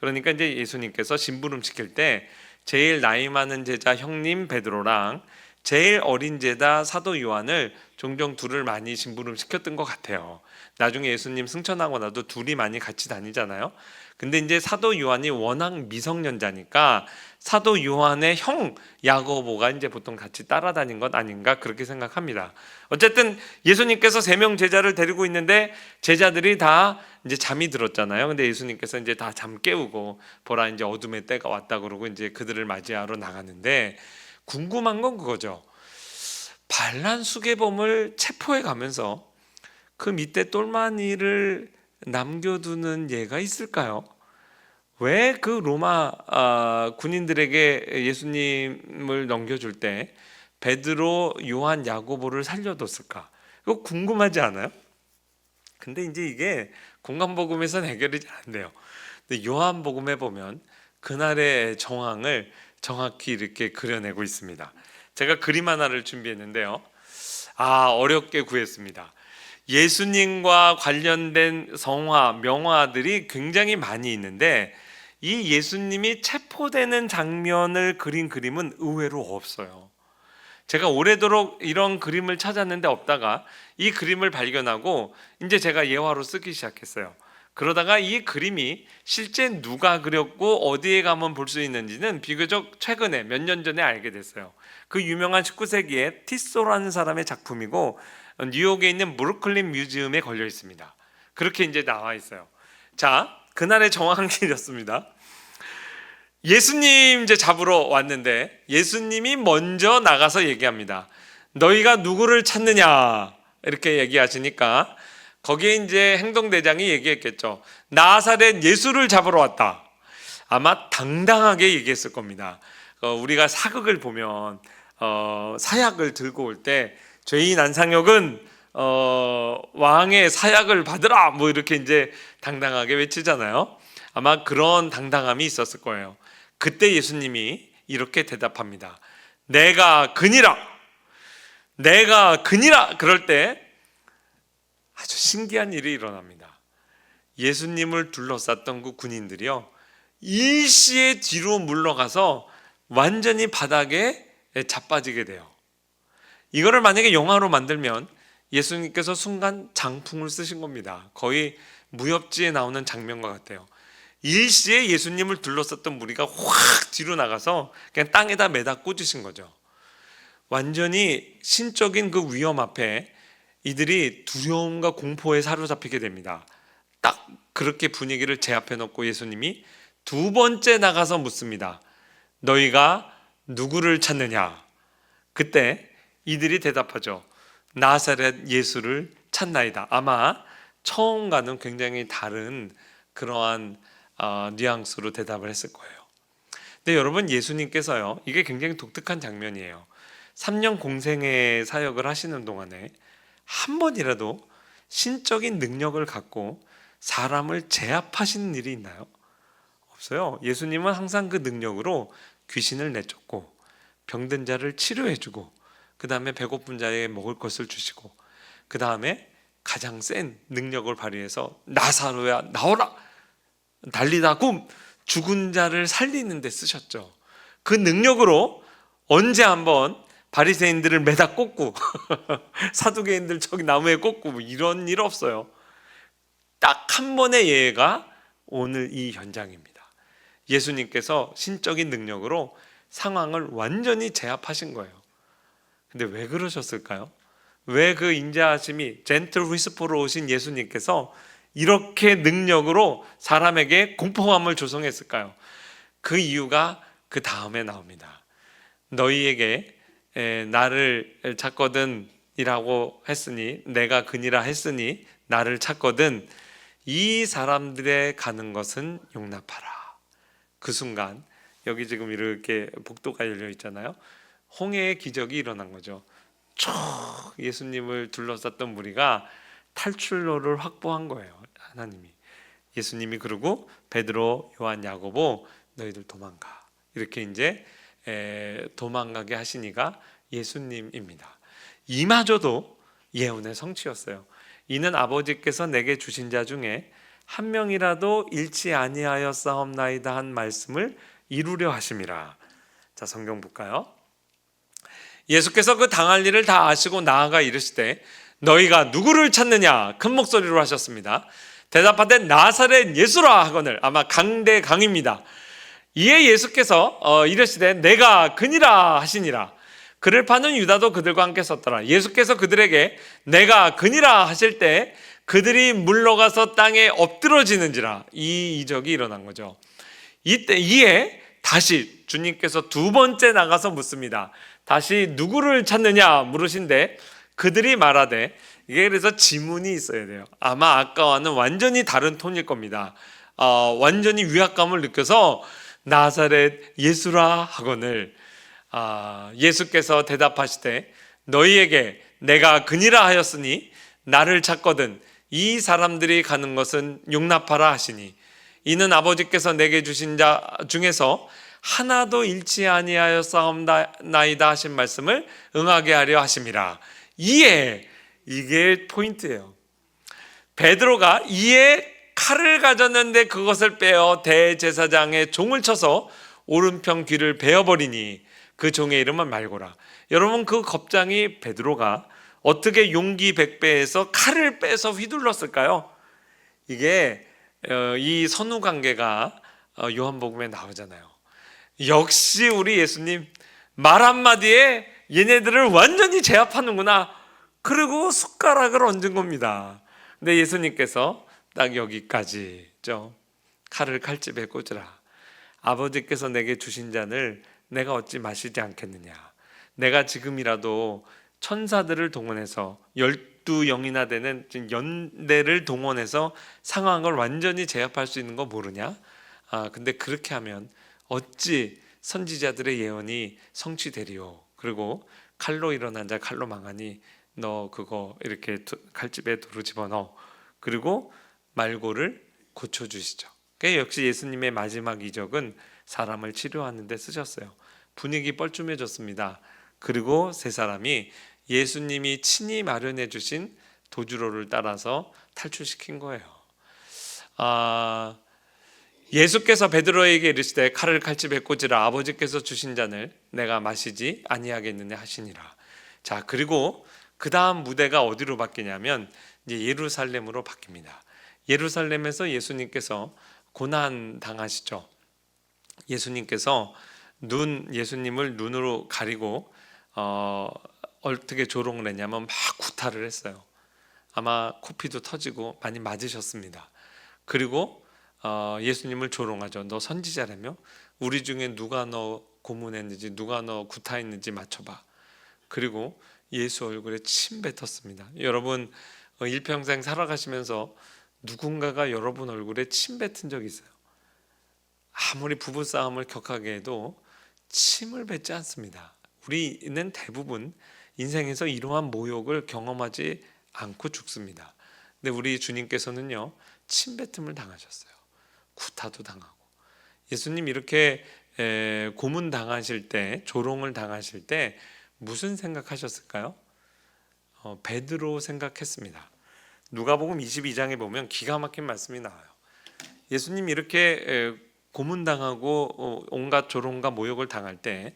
Speaker 1: 그러니까 이제 예수님께서 심부름 시킬 때 제일 나이 많은 제자 형님 베드로랑 제일 어린 제자 사도 요한을 종종 둘을 많이 심부름 시켰던 것 같아요. 나중에 예수님 승천하고 나도 둘이 많이 같이 다니잖아요. 근데 이제 사도 요한이 워낙 미성년자니까 사도 요한의 형 야고보가 이제 보통 같이 따라다닌 것 아닌가 그렇게 생각합니다. 어쨌든 예수님께서 3명 제자를 데리고 있는데 제자들이 다 이제 잠이 들었잖아요. 근데 예수님께서 이제 다 잠 깨우고 보라 이제 어둠의 때가 왔다 그러고 이제 그들을 맞이하러 나가는데 궁금한 건 그거죠. 반란 수계범을 체포해 가면서 그 밑에 똘마니를 남겨두는 예가 있을까요? 왜 그 로마 군인들에게 예수님을 넘겨줄 때 베드로, 요한, 야고보를 살려뒀을까? 이거 궁금하지 않아요? 근데 이제 이게 공간복음에서는 해결이 잘 안 돼요. 근데 요한복음에 보면 그날의 정황을 정확히 이렇게 그려내고 있습니다. 제가 그림 하나를 준비했는데요. 어렵게 구했습니다. 예수님과 관련된 성화, 명화들이 굉장히 많이 있는데 이 예수님이 체포되는 장면을 그린 그림은 의외로 없어요. 제가 오래도록 이런 그림을 찾았는데 없다가 이 그림을 발견하고 이제 제가 예화로 쓰기 시작했어요. 그러다가 이 그림이 실제 누가 그렸고 어디에 가면 볼 수 있는지는 비교적 최근에 몇 년 전에 알게 됐어요. 그 유명한 19세기에 티소라는 사람의 작품이고 뉴욕에 있는 브루클린 뮤지엄에 걸려 있습니다. 그렇게 이제 나와 있어요. 자, 그날의 정황이 이렇습니다. 예수님 이제 잡으러 왔는데 예수님이 먼저 나가서 얘기합니다. 너희가 누구를 찾느냐? 이렇게 얘기하시니까 거기에 이제 행동대장이 얘기했겠죠. 나사렛 예수를 잡으러 왔다. 아마 당당하게 얘기했을 겁니다. 우리가 사극을 보면 사약을 들고 올 때 죄인 안상혁은 왕의 사약을 받으라 뭐 이렇게 이제 당당하게 외치잖아요. 아마 그런 당당함이 있었을 거예요. 그때 예수님이 이렇게 대답합니다. 내가 그니라. 내가 그니라. 그럴 때 아주 신기한 일이 일어납니다. 예수님을 둘러쌌던 그 군인들이요, 일시에 뒤로 물러가서 완전히 바닥에 자빠지게 돼요. 이거를 만약에 영화로 만들면 예수님께서 순간 장풍을 쓰신 겁니다. 거의 무협지에 나오는 장면과 같아요. 일시에 예수님을 둘러쌌던 무리가 확 뒤로 나가서 그냥 땅에다 매다 꽂으신 거죠. 완전히 신적인 그 위험 앞에 이들이 두려움과 공포에 사로잡히게 됩니다. 딱 그렇게 분위기를 제압해 놓고 예수님이 2번째 나가서 묻습니다. 너희가 누구를 찾느냐? 그때 이들이 대답하죠. 나사렛 예수를 찾나이다. 아마 처음과는 굉장히 다른 그러한 뉘앙스로 대답을 했을 거예요. 근데 여러분, 예수님께서요, 이게 굉장히 독특한 장면이에요. 3년 공생의 사역을 하시는 동안에 한 번이라도 신적인 능력을 갖고 사람을 제압하시는 일이 있나요? 없어요. 예수님은 항상 그 능력으로 귀신을 내쫓고 병든 자를 치료해주고 그 다음에 배고픈 자에게 먹을 것을 주시고 그 다음에 가장 센 능력을 발휘해서 나사로야 나오라, 달리다 굼, 죽은 자를 살리는 데 쓰셨죠. 그 능력으로 언제 한번 바리새인들을 매다 꽂고 사두개인들 저기 나무에 꽂고 뭐 이런 일 없어요. 딱 한 번의 예가 오늘 이 현장입니다. 예수님께서 신적인 능력으로 상황을 완전히 제압하신 거예요. 근데 왜 그러셨을까요? 왜 그 인자하심이 젠틀 위스퍼로 오신 예수님께서 이렇게 능력으로 사람에게 공포감을 조성했을까요? 그 이유가 그 다음에 나옵니다. 너희에게 나를 찾거든 이라고 했으니, 내가 그니라 했으니 나를 찾거든, 이 사람들의 가는 것은 용납하라. 그 순간 여기 지금 이렇게 복도가 열려 있잖아요. 홍해의 기적이 일어난 거죠. 쭉 예수님을 둘러쌌던 무리가 탈출로를 확보한 거예요. 하나님이, 예수님이. 그러고 베드로, 요한, 야고보 너희들 도망가, 이렇게 이제 도망가게 하시니가 예수님입니다. 이마저도 예언의 성취였어요. 이는 아버지께서 내게 주신 자 중에 한 명이라도 잃지 아니하였사옵나이다 한 말씀을 이루려 하심이라. 자, 성경 볼까요? 예수께서 그 당할 일을 다 아시고 나아가 이르시되 너희가 누구를 찾느냐 큰 목소리로 하셨습니다. 대답하되 나사렛 예수라 하거늘. 아마 강대강입니다. 이에 예수께서 이르시되 내가 그니라 하시니라. 그를 파는 유다도 그들과 함께 섰더라. 예수께서 그들에게 내가 그니라 하실 때 그들이 물러가서 땅에 엎드러지는지라. 이 이적이 일어난 거죠. 이에 다시 주님께서 두 번째 나가서 묻습니다. 다시 누구를 찾느냐 물으신데 그들이 말하되, 이게 그래서 지문이 있어야 돼요. 아마 아까와는 완전히 다른 톤일 겁니다. 완전히 위압감을 느껴서 나사렛 예수라 하거늘. 예수께서 대답하시되 너희에게 내가 그니라 하였으니 나를 찾거든 이 사람들이 가는 것은 용납하라 하시니 이는 아버지께서 내게 주신 자 중에서 하나도 잃지 아니하였사옵나이다 하신 말씀을 응하게 하려 하심이라. 이에, 이게 포인트예요. 베드로가 이에 칼을 가졌는데 그것을 빼어 대제사장의 종을 쳐서 오른편 귀를 베어버리니 그 종의 이름은 말고라. 여러분, 그 겁장이 베드로가 어떻게 용기 백배에서 칼을 빼서 휘둘렀을까요? 이게 이 선후 관계가 요한복음에 나오잖아요. 역시 우리 예수님 말 한마디에 얘네들을 완전히 제압하는구나. 그리고 숟가락을 얹은 겁니다. 근데 예수님께서 딱 여기까지죠. 칼을 칼집에 꽂으라. 아버지께서 내게 주신 잔을 내가 어찌 마시지 않겠느냐. 내가 지금이라도 천사들을 동원해서 12영이나 되는 연대를 동원해서 상황을 완전히 제압할 수 있는 거 모르냐? 근데 그렇게 하면 어찌 선지자들의 예언이 성취되리요. 그리고 칼로 일어난 자 칼로 망하니 너 그거 이렇게 칼집에 도로 집어넣어. 그리고 말고를 고쳐주시죠. 역시 예수님의 마지막 이적은 사람을 치료하는 데 쓰셨어요. 분위기 뻘쭘해졌습니다. 그리고 세 사람이 예수님이 친히 마련해 주신 도주로를 따라서 탈출시킨 거예요. 예수께서 베드로에게 이르시되 칼을 칼집에 꽂으라. 아버지께서 주신 잔을 내가 마시지 아니하겠느냐 하시니라. 자, 그리고 그 다음 무대가 어디로 바뀌냐면 이제 예루살렘으로 바뀝니다. 예루살렘에서 예수님께서 고난 당하시죠. 예수님께서 예수님을 눈으로 가리고 어떻게 조롱을 했냐면 막 구타를 했어요. 아마 코피도 터지고 많이 맞으셨습니다. 그리고 예수님을 조롱하죠. 너 선지자라며? 우리 중에 누가 너 고문했는지 누가 너 구타했는지 맞춰봐. 그리고 예수 얼굴에 침 뱉었습니다. 여러분 일평생 살아가시면서 누군가가 여러분 얼굴에 침 뱉은 적 있어요? 아무리 부부싸움을 격하게 해도 침을 뱉지 않습니다. 우리는 대부분 인생에서 이러한 모욕을 경험하지 않고 죽습니다. 근데 우리 주님께서는요, 침 뱉음을 당하셨어요. 구타도 당하고. 예수님 이렇게 고문 당하실 때, 조롱을 당하실 때 무슨 생각하셨을까요? 베드로 생각했습니다. 누가복음 22장에 보면 기가 막힌 말씀이 나와요. 예수님 이렇게 고문당하고 온갖 조롱과 모욕을 당할 때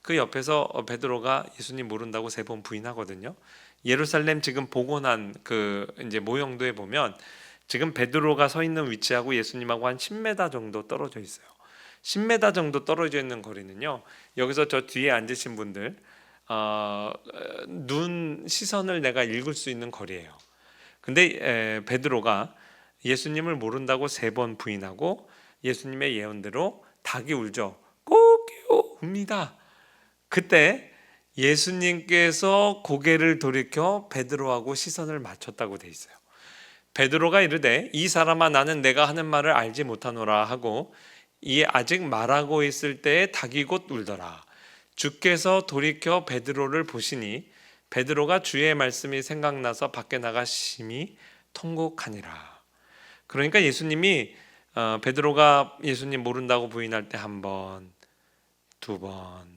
Speaker 1: 그 옆에서 베드로가 예수님 모른다고 3번 부인하거든요. 예루살렘 지금 복원한 그 이제 모형도에 보면 지금 베드로가 서 있는 위치하고 예수님하고 한 10m 정도 떨어져 있어요. 10m 정도 떨어져 있는 거리는요. 여기서 저 뒤에 앉으신 분들 눈 시선을 내가 읽을 수 있는 거리예요. 근데 베드로가 예수님을 모른다고 3번 부인하고 예수님의 예언대로 닭이 울죠. 꼬끼요 웁니다. 그때 예수님께서 고개를 돌이켜 베드로하고 시선을 맞췄다고 돼 있어요. 베드로가 이르되 이 사람아 나는 내가 하는 말을 알지 못하노라 하고 이 아직 말하고 있을 때에 닭이 곧 울더라. 주께서 돌이켜 베드로를 보시니 베드로가 주의 말씀이 생각나서 밖에 나가 심히 통곡하니라. 그러니까 예수님이 베드로가 예수님 모른다고 부인할 때 1번, 2번,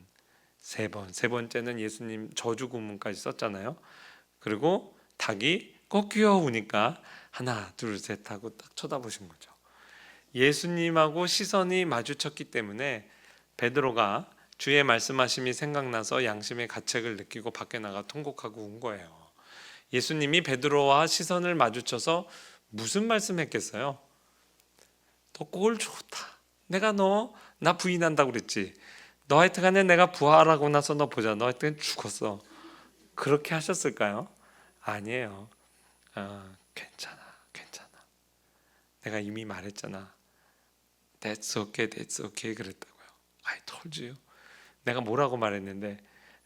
Speaker 1: 3번, 세 번째는 예수님 저주 구문까지 썼잖아요. 그리고 닭이 꺾여 우니까 하나, 둘, 셋 하고 딱 쳐다보신 거죠. 예수님하고 시선이 마주쳤기 때문에 베드로가 주의 말씀하심이 생각나서 양심의 가책을 느끼고 밖에 나가 통곡하고 운 거예요. 예수님이 베드로와 시선을 마주쳐서 무슨 말씀했겠어요? 너 꼴 좋다. 내가 나 부인한다고 그랬지. 너 하여튼간에 내가 부활하고 나서 너 보자. 너 하여튼 죽었어. 그렇게 하셨을까요? 아니에요. 괜찮아. 내가 이미 말했잖아. That's okay 그랬다고요. I told you. 내가 뭐라고 말했는데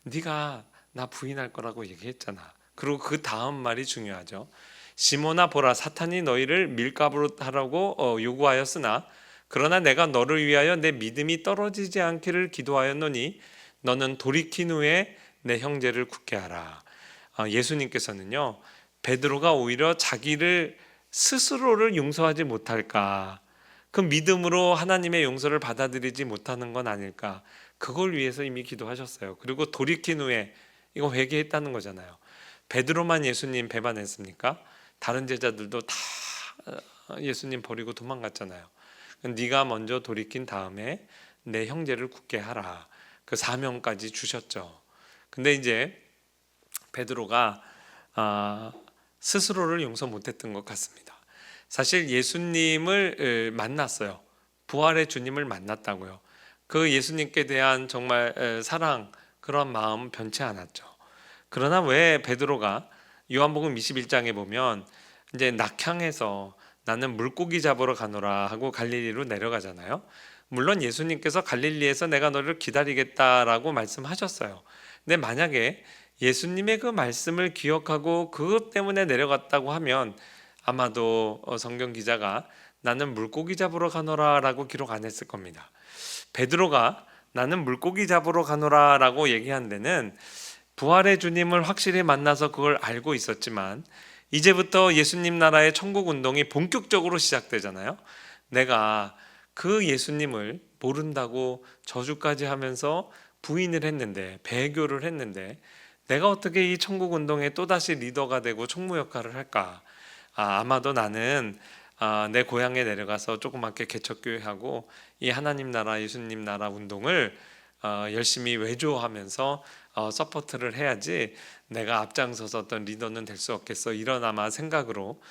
Speaker 1: 네가 나 부인할 거라고 얘기했잖아. 그리고 그 다음 말이 중요하죠. 시몬아 보라, 사탄이 너희를 밀가부로 하라고 요구하였으나 그러나 내가 너를 위하여 내 믿음이 떨어지지 않기를 기도하였노니 너는 돌이킨 후에 내 형제를 굳게 하라. 예수님께서는요, 베드로가 오히려 자기를 스스로를 용서하지 못할까, 그 믿음으로 하나님의 용서를 받아들이지 못하는 건 아닐까, 그걸 위해서 이미 기도하셨어요. 그리고 돌이킨 후에, 이거 회개했다는 거잖아요. 베드로만 예수님 배반했습니까? 다른 제자들도 다 예수님 버리고 도망갔잖아요. 네가 먼저 돌이킨 다음에 내 형제를 굳게 하라. 그 사명까지 주셨죠. 근데 이제 베드로가 스스로를 용서 못했던 것 같습니다. 사실 예수님을 만났어요. 부활의 주님을 만났다고요. 그 예수님께 대한 정말 사랑, 그런 마음 변치 않았죠. 그러나 왜 베드로가 요한복음 21장에 보면 이제 낙향해서 나는 물고기 잡으러 가노라 하고 갈릴리로 내려가잖아요. 물론 예수님께서 갈릴리에서 내가 너를 기다리겠다라고 말씀하셨어요. 근데 만약에 예수님의 그 말씀을 기억하고 그것 때문에 내려갔다고 하면 아마도 성경 기자가 나는 물고기 잡으러 가노라 라고 기록 안 했을 겁니다. 베드로가 나는 물고기 잡으러 가노라 라고 얘기한 데는 부활의 주님을 확실히 만나서 그걸 알고 있었지만 이제부터 예수님 나라의 천국 운동이 본격적으로 시작되잖아요. 내가 그 예수님을 모른다고 저주까지 하면서 부인을 했는데, 배교를 했는데 내가 어떻게 이 천국 운동의 또다시 리더가 되고 총무 역할을 할까? 아마도 나는 내 고향에 내려가서 조그맣게 개척교회하고 이 하나님 나라, 예수님 나라 운동을 열심히 외조하면서 서포트를 해야지 내가 앞장서서 어떤 리더는 될 수 없겠어, 이런 아마 생각으로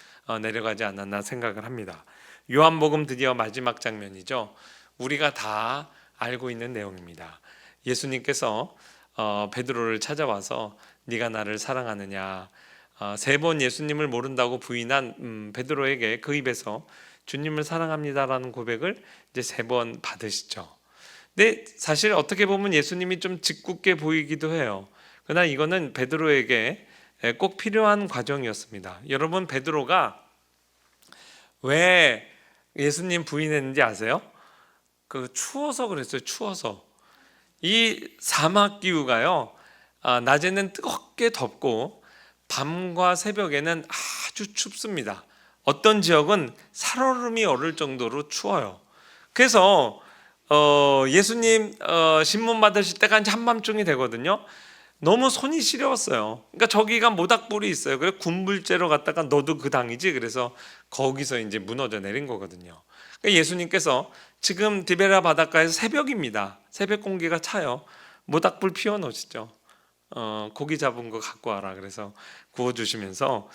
Speaker 1: 내려가지 않았나 생각을 합니다. 요한복음 드디어 마지막 장면이죠. 우리가 다 알고 있는 내용입니다. 예수님께서 베드로를 찾아와서 네가 나를 사랑하느냐, 3번 예수님을 모른다고 부인한 베드로에게 그 입에서 주님을 사랑합니다라는 고백을 이제 3번 받으시죠. 근데 사실 어떻게 보면 예수님이 좀 짓궂게 보이기도 해요. 그러나 이거는 베드로에게 꼭 필요한 과정이었습니다. 여러분, 베드로가 왜 예수님 부인했는지 아세요? 추워서 그랬어요. 추워서. 이 사막 기후가요, 낮에는 뜨겁게 덥고 밤과 새벽에는 아주 춥습니다. 어떤 지역은 살얼음이 얼을 정도로 추워요. 그래서 예수님 신문 받으실 때가 이제 한밤중이 되거든요. 너무 손이 시려웠어요. 그러니까 저기가 모닥불이 있어요. 그래서 군불제로 갔다가 너도 그 당이지. 그래서 거기서 이제 무너져 내린 거거든요. 그러니까 예수님께서 지금 디베라 바닷가에서 새벽입니다. 새벽 공기가 차요. 모닥불 피워 놓으시죠. 고기 잡은 거 갖고 와라. 그래서 구워주시면서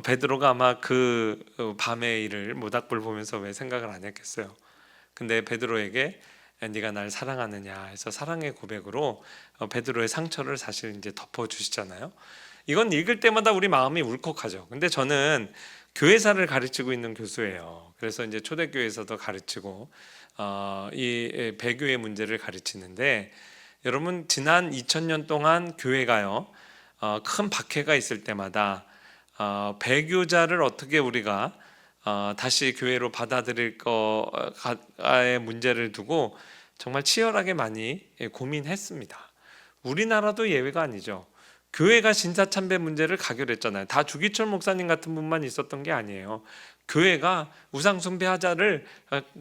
Speaker 1: 베드로가 아마 그 밤의 일을 모닥불 보면서 왜 생각을 안 했겠어요. 근데 베드로에게 네가 날 사랑하느냐 해서 사랑의 고백으로 베드로의 상처를 사실 이제 덮어주시잖아요. 이건 읽을 때마다 우리 마음이 울컥하죠. 근데 저는 교회사를 가르치고 있는 교수예요. 그래서 이제 초대교회에서도 가르치고 이 배교의 문제를 가르치는데, 여러분, 지난 2000년 동안 교회가요, 큰 박해가 있을 때마다 배교자를 어떻게 우리가 다시 교회로 받아들일 거의 문제를 두고 정말 치열하게 많이 고민했습니다. 우리나라도 예외가 아니죠. 교회가 신사참배 문제를 가결했잖아요. 다 주기철 목사님 같은 분만 있었던 게 아니에요. 교회가 우상숭배하자를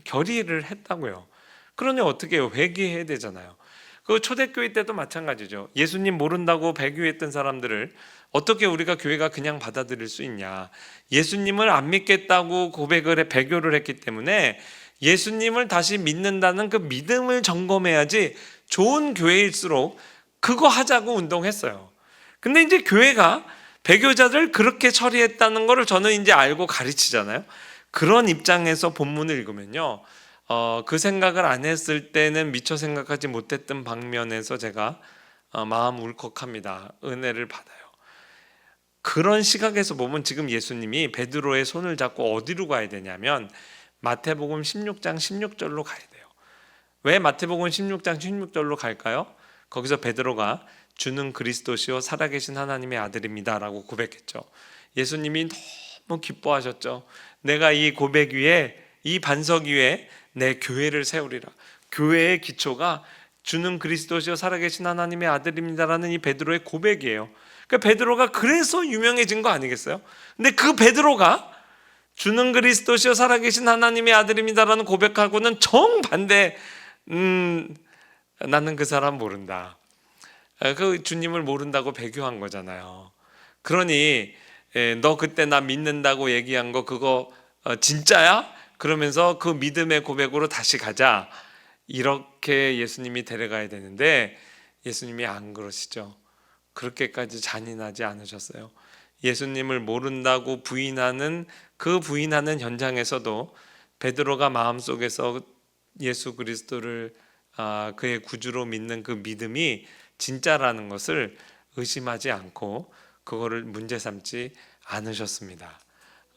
Speaker 1: 결의를 했다고요. 그러니 어떻게 해요? 회개해야 되잖아요. 그 초대교회 때도 마찬가지죠. 예수님 모른다고 배교했던 사람들을 어떻게 우리가 교회가 그냥 받아들일 수 있냐. 예수님을 안 믿겠다고 배교를 했기 때문에 예수님을 다시 믿는다는 그 믿음을 점검해야지 좋은 교회일수록 그거 하자고 운동했어요. 근데 이제 교회가 배교자들 그렇게 처리했다는 거를 저는 이제 알고 가르치잖아요. 그런 입장에서 본문을 읽으면요, 그 생각을 안 했을 때는 미처 생각하지 못했던 방면에서 제가 마음 울컥합니다. 은혜를 받아요. 그런 시각에서 보면 지금 예수님이 베드로의 손을 잡고 어디로 가야 되냐면 마태복음 16장 16절로 가야 돼요. 왜 마태복음 16장 16절로 갈까요? 거기서 베드로가 주는 그리스도시요 살아계신 하나님의 아들입니다 라고 고백했죠. 예수님이 너무 기뻐하셨죠. 내가 이 고백 위에, 이 반석 위에 내 교회를 세우리라. 교회의 기초가 주는 그리스도시요 살아계신 하나님의 아들입니다라는 이 베드로의 고백이에요. 그러니까 베드로가 그래서 유명해진 거 아니겠어요? 근데 그 베드로가 주는 그리스도시요 살아계신 하나님의 아들입니다라는 고백하고는 정반대, 나는 그 사람 모른다. 그 주님을 모른다고 배교한 거잖아요. 그러니 너 그때 나 믿는다고 얘기한 거 그거 진짜야? 그러면서 그 믿음의 고백으로 다시 가자. 이렇게 예수님이 데려가야 되는데 예수님이 안 그러시죠. 그렇게까지 잔인하지 않으셨어요. 예수님을 모른다고 부인하는 그 부인하는 현장에서도 베드로가 마음속에서 예수 그리스도를 그의 구주로 믿는 그 믿음이 진짜라는 것을 의심하지 않고 그거를 문제 삼지 않으셨습니다.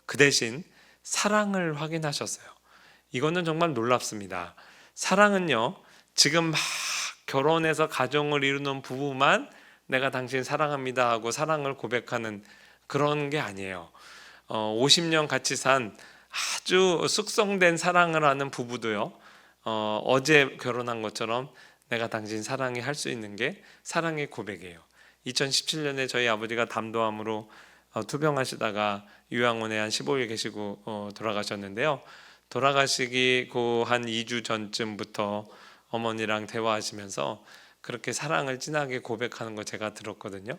Speaker 1: 그 대신 사랑을 확인하셨어요. 이거는 정말 놀랍습니다. 사랑은요, 지금 막 결혼해서 가정을 이루는 부부만 내가 당신 사랑합니다 하고 사랑을 고백하는 그런 게 아니에요. 50년 같이 산 아주 숙성된 사랑을 하는 부부도요, 어제 결혼한 것처럼 내가 당신 사랑해 할 수 있는 게 사랑의 고백이에요. 2017년에 저희 아버지가 담도암으로 투병하시다가 요양원에 한 15일 계시고 돌아가셨는데요. 돌아가시기 한 2주 전쯤부터 어머니랑 대화하시면서 그렇게 사랑을 진하게 고백하는 거 제가 들었거든요.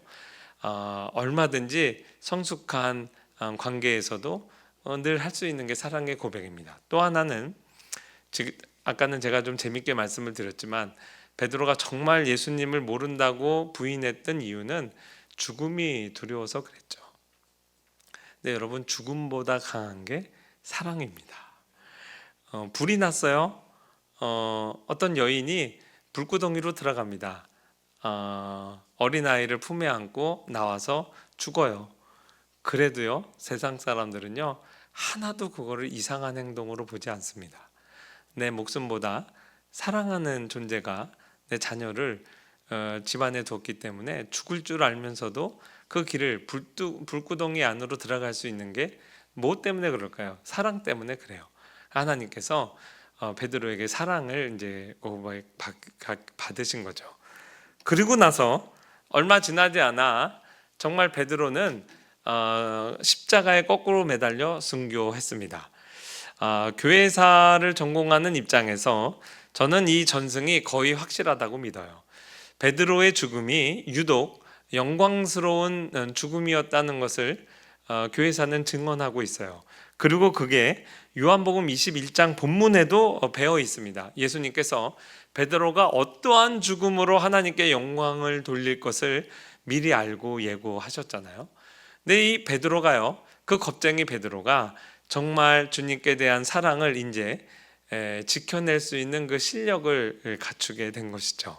Speaker 1: 얼마든지 성숙한 관계에서도 늘 할 수 있는 게 사랑의 고백입니다. 또 하나는 아까는 제가 좀 재밌게 말씀을 드렸지만 베드로가 정말 예수님을 모른다고 부인했던 이유는 죽음이 두려워서 그랬죠. 근데 여러분, 죽음보다 강한 게 사랑입니다. 불이 났어요. 어떤 여인이 불구덩이로 들어갑니다. 어린아이를 품에 안고 나와서 죽어요. 그래도요, 세상 사람들은요 하나도 그거를 이상한 행동으로 보지 않습니다. 내 목숨보다 사랑하는 존재가 내 자녀를 집안에 뒀기 때문에 죽을 줄 알면서도 그 길을 불구덩이 안으로 들어갈 수 있는 게 뭐 때문에 그럴까요? 사랑 때문에 그래요. 하나님께서 베드로에게 사랑을 이제 받으신 거죠. 그리고 나서 얼마 지나지 않아 정말 베드로는 십자가에 거꾸로 매달려 순교했습니다. 교회사를 전공하는 입장에서 저는 이 전승이 거의 확실하다고 믿어요. 베드로의 죽음이 유독 영광스러운 죽음이었다는 것을 교회사는 증언하고 있어요. 그리고 그게 요한복음 21장 본문에도 배어 있습니다. 예수님께서 베드로가 어떠한 죽음으로 하나님께 영광을 돌릴 것을 미리 알고 예고하셨잖아요. 근데 이 베드로가요, 그 겁쟁이 베드로가 정말 주님께 대한 사랑을 이제 지켜낼 수 있는 그 실력을 갖추게 된 것이죠.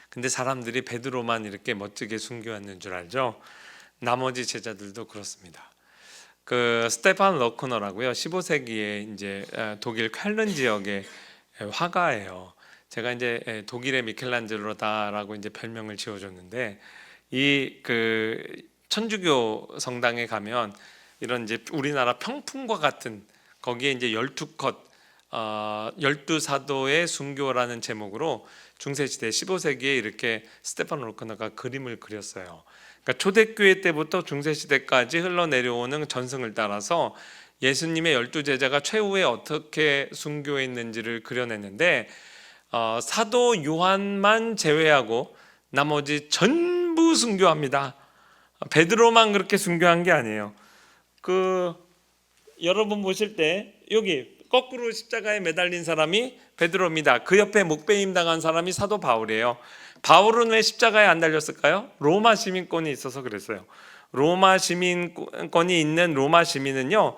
Speaker 1: 근데 사람들이 베드로만 이렇게 멋지게 순교했는 줄 알죠? 나머지 제자들도 그렇습니다. 그 스테판 러크너라고요, 15세기에 이제 독일 쾰른 지역의 화가예요. 제가 이제 독일의 미켈란젤로다라고 이제 별명을 지어줬는데, 이 그 천주교 성당에 가면 이런 이제 우리나라 평풍과 같은, 거기에 이제 12컷 12사도의 순교라는 제목으로 중세시대 15세기에 이렇게 스테판 로크너가 그림을 그렸어요. 그러니까 초대교회 때부터 중세시대까지 흘러내려오는 전승을 따라서 예수님의 12제자가 최후에 어떻게 순교했는지를 그려냈는데, 사도 요한만 제외하고 나머지 전부 순교합니다. 베드로만 그렇게 순교한 게 아니에요. 여러분 보실 때 여기 거꾸로 십자가에 매달린 사람이 베드로입니다. 그 옆에 목베임 당한 사람이 사도 바울이에요. 바울은 왜 십자가에 안 달렸을까요? 로마 시민권이 있어서 그랬어요. 로마 시민권이 있는 로마 시민은요,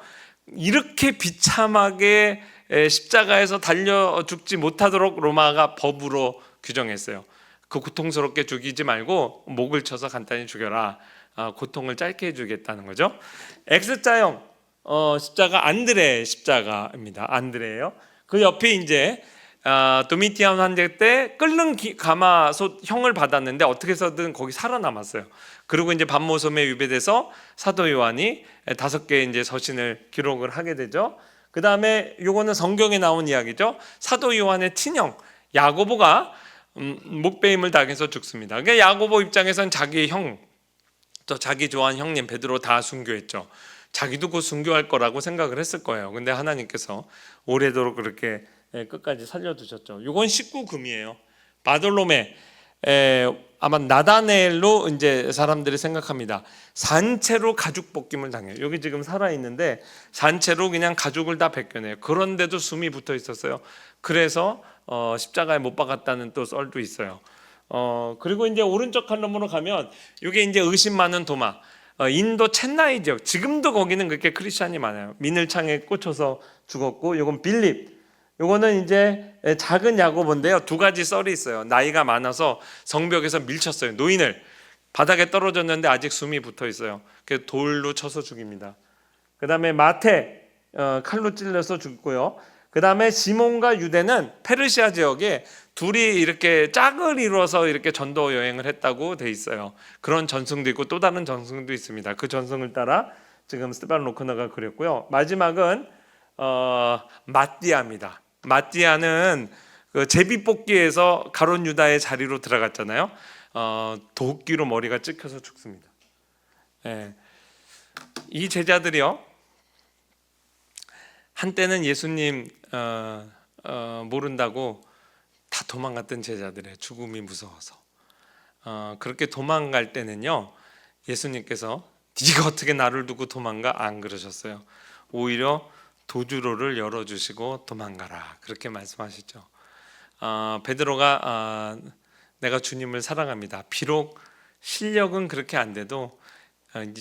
Speaker 1: 이렇게 비참하게 십자가에서 달려 죽지 못하도록 로마가 법으로 규정했어요. 그 고통스럽게 죽이지 말고 목을 쳐서 간단히 죽여라. 고통을 짧게 해주겠다는 거죠. X자형 십자가 안드레 십자가입니다. 안드레예요. 그 옆에 이제 도미티안 황제 때 끓는 가마솥형을 받았는데 어떻게 해서든 거기 살아남았어요. 그리고 이제 반모섬에 유배돼서 사도 요한이 5개의 이제 서신을 기록을 하게 되죠. 그 다음에 요거는 성경에 나온 이야기죠. 사도 요한의 친형 야고보가 목베임을 당해서 죽습니다. 그러니까 야고보 입장에선 자기 형, 또 자기 좋아하는 형님 베드로 다 순교했죠. 자기도 곧 순교할 거라고 생각을 했을 거예요. 근데 하나님께서 오래도록 그렇게 끝까지 살려두셨죠. 이건 19금이에요. 바돌로메, 아마 나다네엘로 이제 사람들이 생각합니다. 산채로 가죽 벗김을 당해요. 여기 지금 살아 있는데 산채로 그냥 가죽을 다 벗겨내요. 그런데도 숨이 붙어 있었어요. 그래서 십자가에 못 박았다는 또 썰도 있어요. 그리고 이제 오른쪽 칸럼으로 가면 이게 이제 의심 많은 도마. 인도 첸나이 지역, 지금도 거기는 그렇게 크리스찬이 많아요. 민을창에 꽂혀서 죽었고, 요건 빌립. 요거는 이제 작은 야고보인데요. 2가지 썰이 있어요. 나이가 많아서 성벽에서 밀쳤어요. 노인을 바닥에 떨어졌는데 아직 숨이 붙어 있어요. 그래서 돌로 쳐서 죽입니다. 그 다음에 마태, 칼로 찔려서 죽고요. 그 다음에 시몬과 유대는 페르시아 지역에 둘이 이렇게 짝을 이루어서 이렇게 전도 여행을 했다고 돼 있어요. 그런 전승도 있고 또 다른 전승도 있습니다. 그 전승을 따라 지금 스테반 로크너가 그렸고요. 마지막은 마띠아입니다. 마띠아는 그 제비뽑기에서 가룟 유다의 자리로 들어갔잖아요. 도끼로 머리가 찍혀서 죽습니다. 이 제자들이요, 한때는 예수님 모른다고 다 도망갔던 제자들의 죽음이 무서워서 그렇게 도망갈 때는요, 예수님께서 네가 어떻게 나를 두고 도망가? 안 그러셨어요. 오히려 도주로를 열어주시고 도망가라, 그렇게 말씀하시죠. 베드로가 내가 주님을 사랑합니다. 비록 실력은 그렇게 안 돼도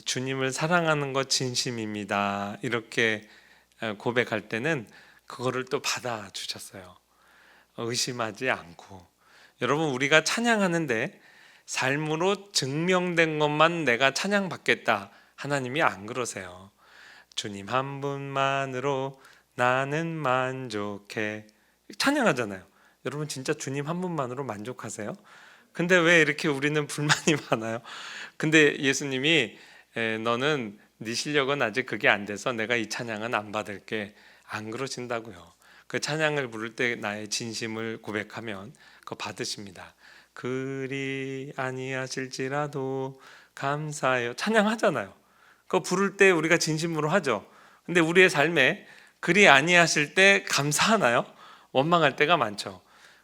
Speaker 1: 주님을 사랑하는 것 진심입니다, 이렇게 고백할 때는 그거를 또 받아주셨어요. 의심하지 않고. 여러분, 우리가 찬양하는데 삶으로 증명된 것만 내가 찬양받겠다, 하나님이 안 그러세요. 주님 한 분만으로 나는 만족해, 찬양하잖아요. 여러분, 진짜 주님 한 분만으로 만족하세요? 근데 왜 이렇게 우리는 불만이 많아요? 근데 예수님이 너는 네 실력은 아직 그게 안 돼서 내가 이 찬양은 안 받을게, 안 그러신다고요. 그 찬양을 부를 때 나의 진심을 고백하면 그거 받으십니다. 그리 아니하실지라도 감사해요, 찬양하잖아요. 그거 부를 때 우리가 진심으로 하죠. 근데 우리의 삶에 그리 아니하실 때 감사하나요? 원망할 때가 많죠.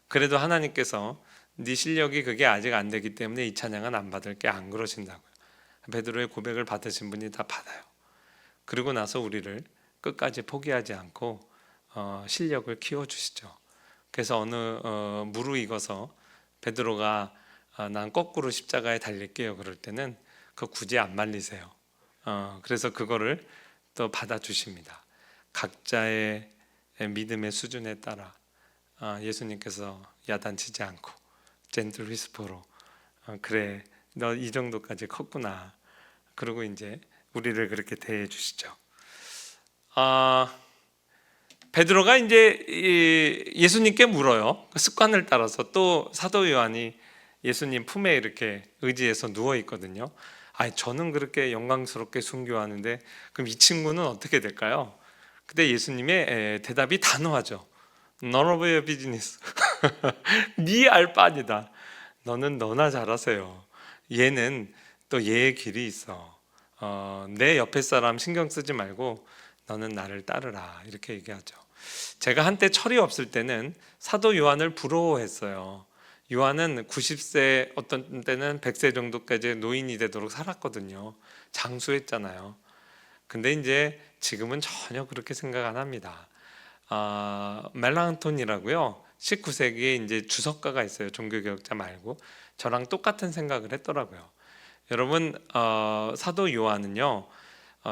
Speaker 1: 그래도 하나님께서 네 실력이 그게 아직 안 되기 때문에 이 찬양은 안 받을게, 안 그러신다고요. 베드로의 고백을 받으신 분이 다 받아요. 그리고 나서 우리를 끝까지 포기하지 않고 실력을 키워주시죠. 그래서 어느 무르익어서 베드로가 난 거꾸로 십자가에 달릴게요 그럴 때는 그거 굳이 안 말리세요. 그래서 그거를 또 받아주십니다. 각자의 믿음의 수준에 따라 예수님께서 야단치지 않고 젠틀 위스퍼로 그래 너 이 정도까지 컸구나, 그리고 이제 우리를 그렇게 대해 주시죠. 베드로가 이제 예수님께 물어요. 습관을 따라서. 또 사도 요한이 예수님 품에 이렇게 의지해서 누워 있거든요. 저는 그렇게 영광스럽게 순교하는데 그럼 이 친구는 어떻게 될까요? 근데 예수님의 대답이 단호하죠. None of your business. 네 알 바 아니다. 너는 너나 잘하세요. 얘는 또 얘의 길이 있어. 내 옆에 사람 신경 쓰지 말고 너는 나를 따르라, 이렇게 얘기하죠. 제가 한때 철이 없을 때는 사도 요한을 부러워했어요. 요한은 90세, 어떤 때는 100세 정도까지 노인이 되도록 살았거든요. 장수했잖아요. 근데 이제 지금은 전혀 그렇게 생각 안 합니다. 멜랑톤이라고요, 19세기에 이제 주석가가 있어요. 종교개혁자 말고. 저랑 똑같은 생각을 했더라고요. 여러분 사도 요한은요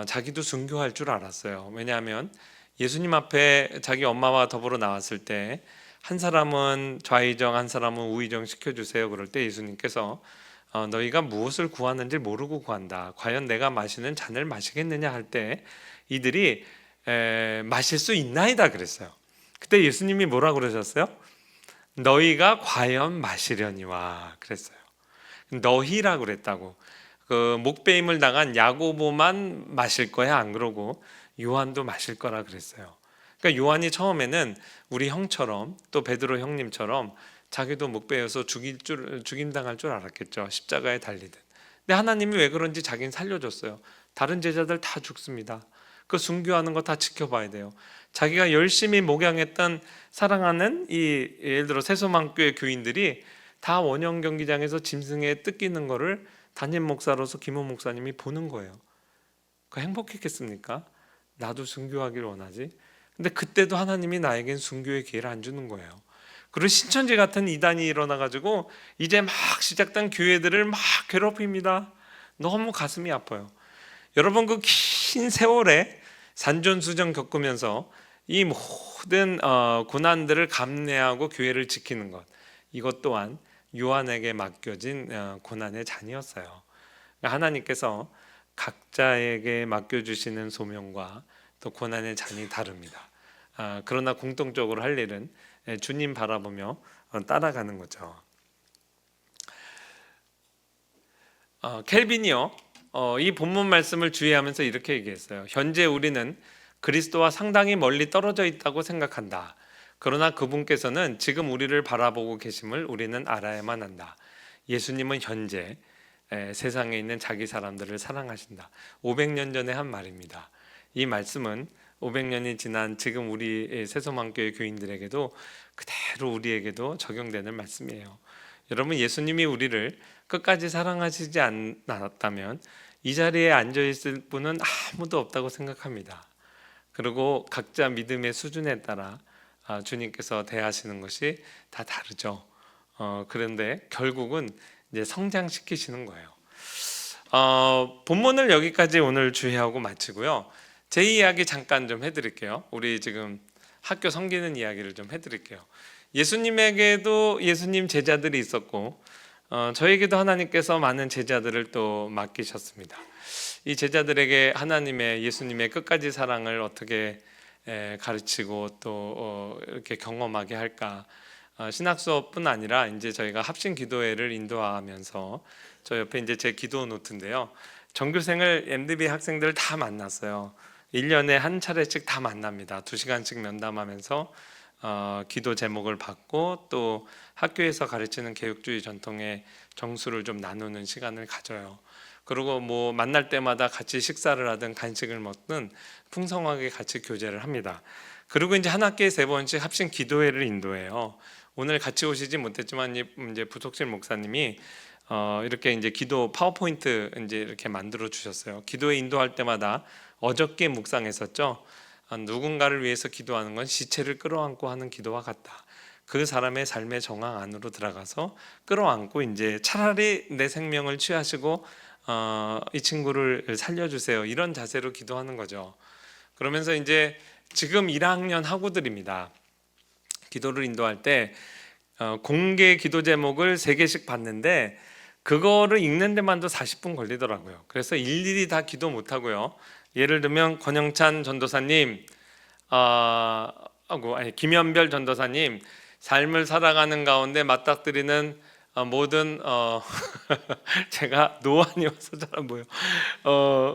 Speaker 1: 자기도 순교할 줄 알았어요. 왜냐하면 예수님 앞에 자기 엄마와 더불어 나왔을 때 한 사람은 좌의정 한 사람은 우의정 시켜주세요. 그럴 때 예수님께서 너희가 무엇을 구하는지 모르고 구한다. 과연 내가 마시는 잔을 마시겠느냐 할 때 이들이 마실 수 있나이다 그랬어요. 그때 예수님이 뭐라 그러셨어요? 너희가 과연 마시려니와 그랬어요. 너희라 그랬다고. 그 목베임을 당한 야고보만 마실 거야 안 그러고 요한도 마실 거라 그랬어요. 그러니까 요한이 처음에는 우리 형처럼 또 베드로 형님처럼 자기도 목베여서 죽임 당할 줄 알았겠죠. 십자가에 달리듯. 근데 하나님이 왜 그런지 자기는 살려줬어요. 다른 제자들 다 죽습니다. 그 순교하는 거 다 지켜봐야 돼요. 자기가 열심히 목양했던 사랑하는 이 예를 들어 세소망교회 교인들이 다 원형 경기장에서 짐승에 뜯기는 거를 담임 목사로서 김호 목사님이 보는 거예요. 그 행복했겠습니까? 나도 순교하길 원하지. 근데 그때도 하나님이 나에겐 순교의 기회를 안 주는 거예요. 그리고 신천지 같은 이단이 일어나가지고 이제 막 시작된 교회들을 막 괴롭힙니다. 너무 가슴이 아파요. 여러분 그 긴 세월에 산전수전 겪으면서 이 모든 고난들을 감내하고 교회를 지키는 것, 이것 또한 요한에게 맡겨진 고난의 잔이었어요. 하나님께서 각자에게 맡겨주시는 소명과 또 고난의 잔이 다릅니다. 그러나 공통적으로 할 일은 주님 바라보며 따라가는 거죠. 켈빈이요 이 본문 말씀을 주의하면서 이렇게 얘기했어요. 현재 우리는 그리스도와 상당히 멀리 떨어져 있다고 생각한다. 그러나 그분께서는 지금 우리를 바라보고 계심을 우리는 알아야만 한다. 예수님은 현재 세상에 있는 자기 사람들을 사랑하신다. 500년 전에 한 말입니다. 이 말씀은 500년이 지난 지금 우리 세소망교회 교인들에게도 그대로 우리에게도 적용되는 말씀이에요. 여러분 예수님이 우리를 끝까지 사랑하시지 않았다면 이 자리에 앉아있을 분은 아무도 없다고 생각합니다. 그리고 각자 믿음의 수준에 따라 주님께서 대하시는 것이 다 다르죠. 그런데 결국은 이제 성장시키시는 거예요. 본문을 여기까지 오늘 주의하고 마치고요. 제 이야기 잠깐 좀 해드릴게요. 우리 지금 학교 섬기는 이야기를 좀 해드릴게요. 예수님에게도 예수님 제자들이 있었고 저에게도 하나님께서 많은 제자들을 또 맡기셨습니다. 이 제자들에게 하나님의 예수님의 끝까지 사랑을 어떻게 가르치고 또 이렇게 경험하게 할까? 신학 수업뿐 아니라 이제 저희가 합심 기도회를 인도하면서 저 옆에 이제 제 기도 노트인데요. 전교생을 MDB 학생들 다 만났어요. 1년에 한 차례씩 다 만납니다. 2시간씩 면담하면서 기도 제목을 받고 또 학교에서 가르치는 개혁주의 전통의 정수를 좀 나누는 시간을 가져요. 그리고 뭐 만날 때마다 같이 식사를 하든 간식을 먹든 풍성하게 같이 교제를 합니다. 그리고 이제 한 학기에 3번씩 합심 기도회를 인도해요. 오늘 같이 오시지 못했지만 이제 부속실 목사님이 이렇게 이제 기도 파워포인트 이제 이렇게 만들어 주셨어요. 기도회 인도할 때마다 어저께 묵상했었죠. 누군가를 위해서 기도하는 건 시체를 끌어안고 하는 기도와 같다. 그 사람의 삶의 정황 안으로 들어가서 끌어안고 이제 차라리 내 생명을 취하시고 이 친구를 살려주세요. 이런 자세로 기도하는 거죠. 그러면서 이제 지금 1학년 학우들입니다. 기도를 인도할 때 공개 기도 제목을 3개씩 받는데 그거를 읽는 데만도 40분 걸리더라고요. 그래서 일일이 다 기도 못 하고요. 예를 들면 권영찬 전도사님, 김현별 전도사님 삶을 살아가는 가운데 맞닥뜨리는 모든 제가 노안이어서 잘 안 보여.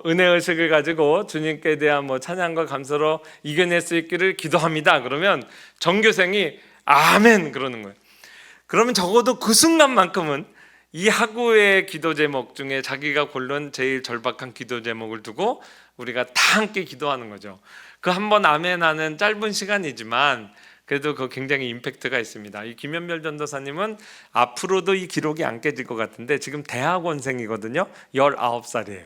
Speaker 1: 은혜 의식을 가지고 주님께 대한 뭐 찬양과 감사로 이겨낼 수 있기를 기도합니다. 그러면 전교생이 아멘 그러는 거예요. 그러면 적어도 그 순간만큼은 이 학우의 기도 제목 중에 자기가 고른 제일 절박한 기도 제목을 두고 우리가 다 함께 기도하는 거죠. 그 한 번 아멘하는 짧은 시간이지만 그래도 그 굉장히 임팩트가 있습니다. 이 김현별 전도사님은 앞으로도 이 기록이 안 깨질 것 같은데 지금 대학원생이거든요. 19살이에요.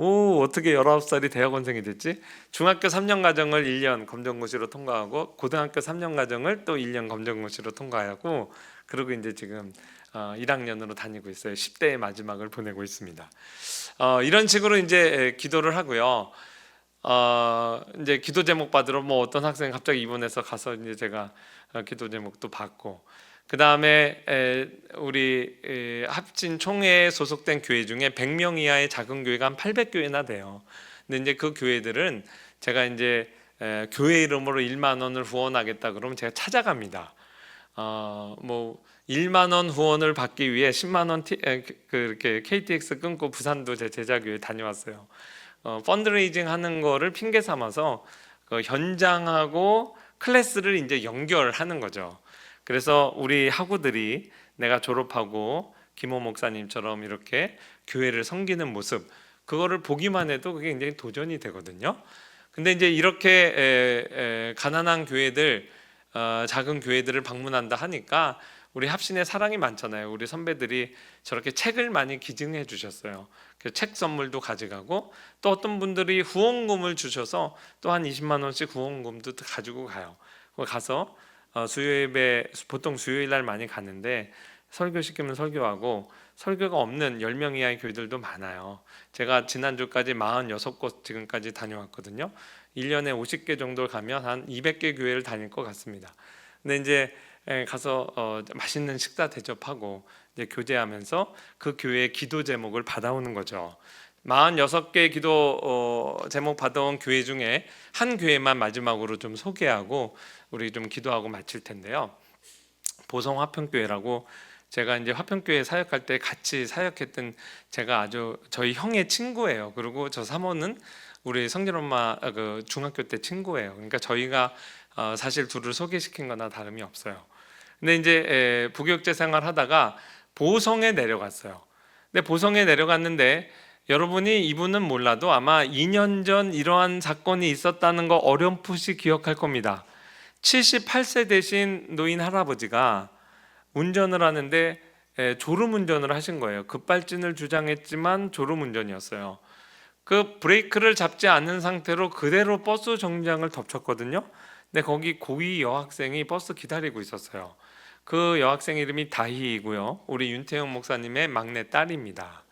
Speaker 1: 오, 어떻게 19살이 대학원생이 됐지? 중학교 3년 과정을 1년 검정고시로 통과하고 고등학교 3년 과정을 또 1년 검정고시로 통과하고 그리고 이제 지금 1학년으로 다니고 있어요. 10대의 마지막을 보내고 있습니다. 이런 식으로 이제 기도를 하고요. 이제 기도 제목 받으러 뭐 어떤 학생 갑자기 입원해서 가서 이제 제가 기도 제목도 받고 그 다음에 우리 합진 총회에 소속된 교회 중에 100명 이하의 작은 교회가 한 800교회나 돼요. 근데 이제 그 교회들은 제가 이제 교회 이름으로 1만 원을 후원하겠다 그러면 제가 찾아갑니다. 뭐 1만 원 후원을 받기 위해 10만 원 그렇게 KTX 끊고 부산도 제 제자교회 다녀왔어요. 펀드레이징 하는 거를 핑계 삼아서 그 현장하고 클래스를 이제 연결하는 거죠. 그래서 우리 학우들이 내가 졸업하고 김호 목사님처럼 이렇게 교회를 섬기는 모습 그거를 보기만 해도 그게 굉장히 도전이 되거든요. 근데 이제 이렇게 가난한 교회들 작은 교회들을 방문한다 하니까 우리 합신에 사랑이 많잖아요. 우리 선배들이 저렇게 책을 많이 기증해 주셨어요. 그래서 책 선물도 가져가고 또 어떤 분들이 후원금을 주셔서 또 한 20만 원씩 후원금도 가지고 가요. 가서 수요예배 보통 수요일 날 많이 가는데 설교 시키면 설교하고 설교가 없는 10명 이하의 교회들도 많아요. 제가 지난주까지 46곳 지금까지 다녀왔거든요. 1년에 50개 정도 가면 한 200개 교회를 다닐 것 같습니다. 근데 이제 가서 맛있는 식사 대접하고 이제 교제하면서 그 교회의 기도 제목을 받아오는 거죠. 46개 기도 제목 받아온 교회 중에 한 교회만 마지막으로 좀 소개하고 우리 좀 기도하고 마칠 텐데요. 보성 화평교회라고 제가 이제 화평교회 사역할 때 같이 사역했던 제가 아주 저희 형의 친구예요. 그리고 저 사모는 우리 성진 엄마 그 중학교 때 친구예요. 그러니까 저희가 사실 둘을 소개시킨 거나 다름이 없어요. 근데 이제 부교육제 생활 하다가 보성에 내려갔어요. 근데 보성에 내려갔는데 여러분이 이분은 몰라도 아마 2년 전 이러한 사건이 있었다는 거 어렴풋이 기억할 겁니다. 78세 되신 노인 할아버지가 운전을 하는데 졸음 운전을 하신 거예요. 급발진을 주장했지만 졸음 운전이었어요. 그 브레이크를 잡지 않는 상태로 그대로 버스 정류장을 덮쳤거든요. 근데 거기 고위 여학생이 버스 기다리고 있었어요. 그 여학생 이름이 다희이고요. 우리 윤태영 목사님의 막내 딸입니다.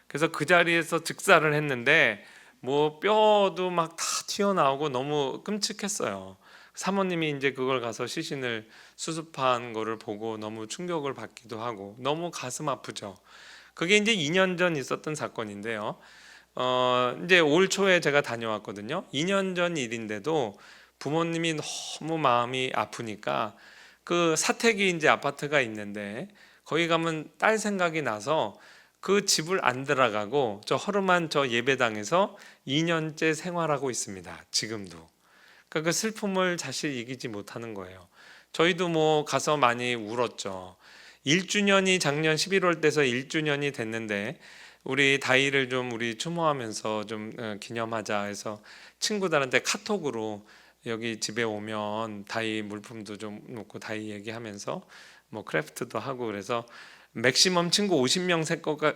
Speaker 1: 그래서 그 자리에서 즉사를 했는데 뭐 뼈도 막 다 튀어나오고 너무 끔찍했어요. 사모님이 이제 그걸 가서 시신을 수습한 거를 보고 너무 충격을 받기도 하고 너무 가슴 아프죠. 그게 이제 2년 전 있었던 사건인데요. 이제 올 초에 제가 다녀왔거든요. 2년 전 일인데도 부모님이 너무 마음이 아프니까 그 사택이 이제 아파트가 있는데 거기 가면 딸 생각이 나서 그 집을 안 들어가고 저 허름한 저 예배당에서 2년째 생활하고 있습니다. 지금도. 그러니까 그 슬픔을 사실 이기지 못하는 거예요. 저희도 뭐 가서 많이 울었죠. 1주년이 작년 11월 돼서 1주년이 됐는데 우리 다이를 좀 우리 추모하면서 좀 기념하자 해서 친구들한테 카톡으로 여기 집에 오면 다이 물품도 좀 놓고 다이 얘기하면서 뭐 크래프트도 하고 그래서 맥시멈 친구 50명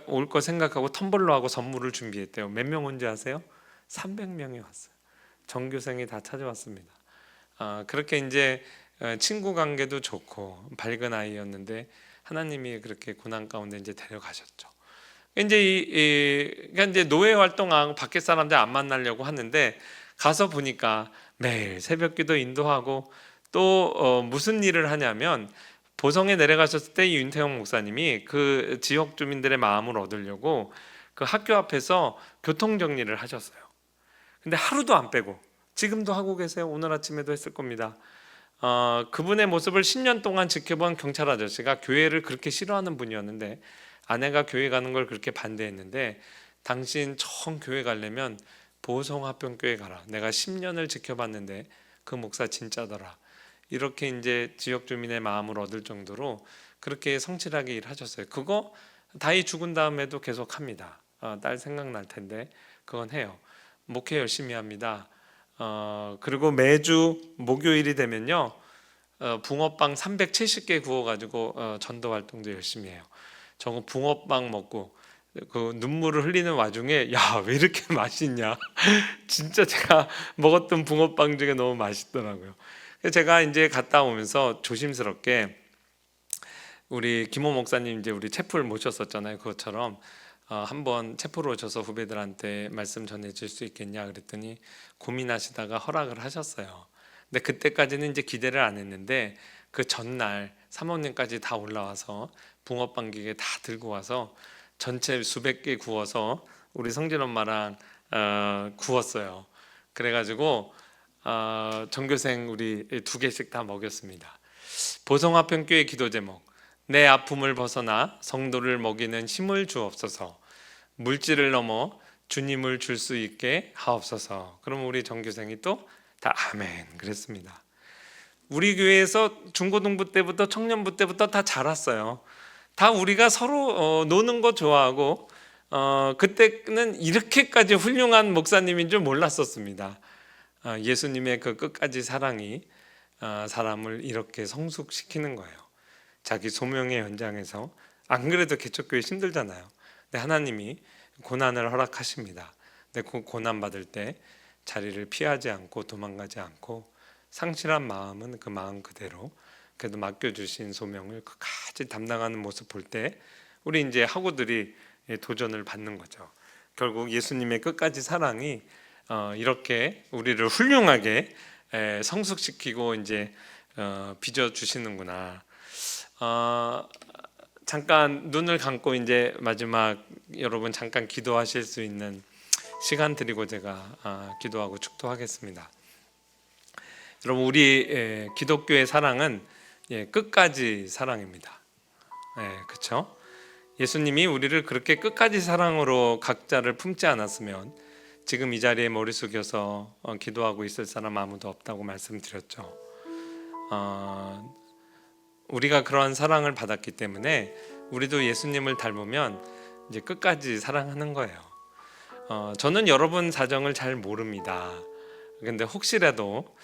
Speaker 1: 올 거 생각하고 텀블러하고 선물을 준비했대요. 몇 명 온지 아세요? 300명이 왔어요. 전교생이 다 찾아왔습니다. 그렇게 이제 친구 관계도 좋고 밝은 아이였는데 하나님이 그렇게 고난 가운데 이제 데려가셨죠. 그러니까 이제 노예 활동하고 밖에 사람들 안 만나려고 하는데 가서 보니까 매일 새벽기도 인도하고 또 무슨 일을 하냐면 보성에 내려가셨을 때 윤태영 목사님이 그 지역 주민들의 마음을 얻으려고 그 학교 앞에서 교통 정리를 하셨어요. 근데 하루도 안 빼고 지금도 하고 계세요. 오늘 아침에도 했을 겁니다. 그분의 모습을 10년 동안 지켜본 경찰 아저씨가 교회를 그렇게 싫어하는 분이었는데 아내가 교회 가는 걸 그렇게 반대했는데 당신 처음 교회 가려면 보성합병교회 가라. 내가 10년을 지켜봤는데 그 목사 진짜더라. 이렇게 이제 지역 주민의 마음을 얻을 정도로 그렇게 성실하게 일하셨어요. 그거 다이 죽은 다음에도 계속 합니다. 딸 생각날 텐데 그건 해요. 목회 열심히 합니다. 그리고 매주 목요일이 되면요 붕어빵 370개 구워가지고 전도 활동도 열심히 해요. 저거 붕어빵 먹고 그 눈물을 흘리는 와중에 야, 왜 이렇게 맛있냐? 진짜 제가 먹었던 붕어빵 중에 너무 맛있더라고요. 그래서 제가 이제 갔다 오면서 조심스럽게 우리 김호 목사님 이제 우리 채플 모셨었잖아요. 그것처럼 한번 채플 오셔서 후배들한테 말씀 전해줄 수 있겠냐 그랬더니 고민하시다가 허락을 하셨어요. 근데 그때까지는 이제 기대를 안 했는데 그 전날 사모님까지 다 올라와서 붕어빵 기계 다 들고 와서 전체 수백 개 구워서 우리 성진 엄마랑 구웠어요. 그래가지고 전교생 우리 2개씩 다 먹였습니다. 보성화평교회 기도 제목: 내 아픔을 벗어나 성도를 먹이는 힘을 주옵소서. 물질을 넘어 주님을 줄 수 있게 하옵소서. 그럼 우리 전교생이 또 다 아멘 그랬습니다. 우리 교회에서 중고등부 때부터 청년부 때부터 다 자랐어요. 다 우리가 서로 노는 거 좋아하고 그때는 이렇게까지 훌륭한 목사님인 줄 몰랐었습니다. 예수님의 그 끝까지 사랑이 사람을 이렇게 성숙시키는 거예요. 자기 소명의 현장에서 안 그래도 개척교회 힘들잖아요. 근데 하나님이 고난을 허락하십니다. 근데 그 고난 받을 때 자리를 피하지 않고 도망가지 않고 상실한 마음은 그 마음 그대로 그래도 맡겨주신 소명을 끝까지 담당하는 모습 볼 때 우리 이제 학우들이 도전을 받는 거죠. 결국 예수님의 끝까지 사랑이 이렇게 우리를 훌륭하게 성숙시키고 이제 빚어 주시는구나. 잠깐 눈을 감고 이제 마지막 여러분 잠깐 기도하실 수 있는 시간 드리고 제가 기도하고 축도하겠습니다. 여러분 우리 기독교의 사랑은 끝까지 사랑입니다. 그렇죠? 예수님이 우리를 그렇게 끝까지 사랑으로 각자를 품지 않았으면 지금 이 자리에 머리 숙여서 기도하고 있을 사람 아무도 없다고 말씀드렸죠. 우리가 그러한 사랑을 받았기 때문에 우리도 예수님을 닮으면 이제 끝까지 사랑하는 거예요. 저는 여러분 사정을 잘 모릅니다. 근데 혹시라도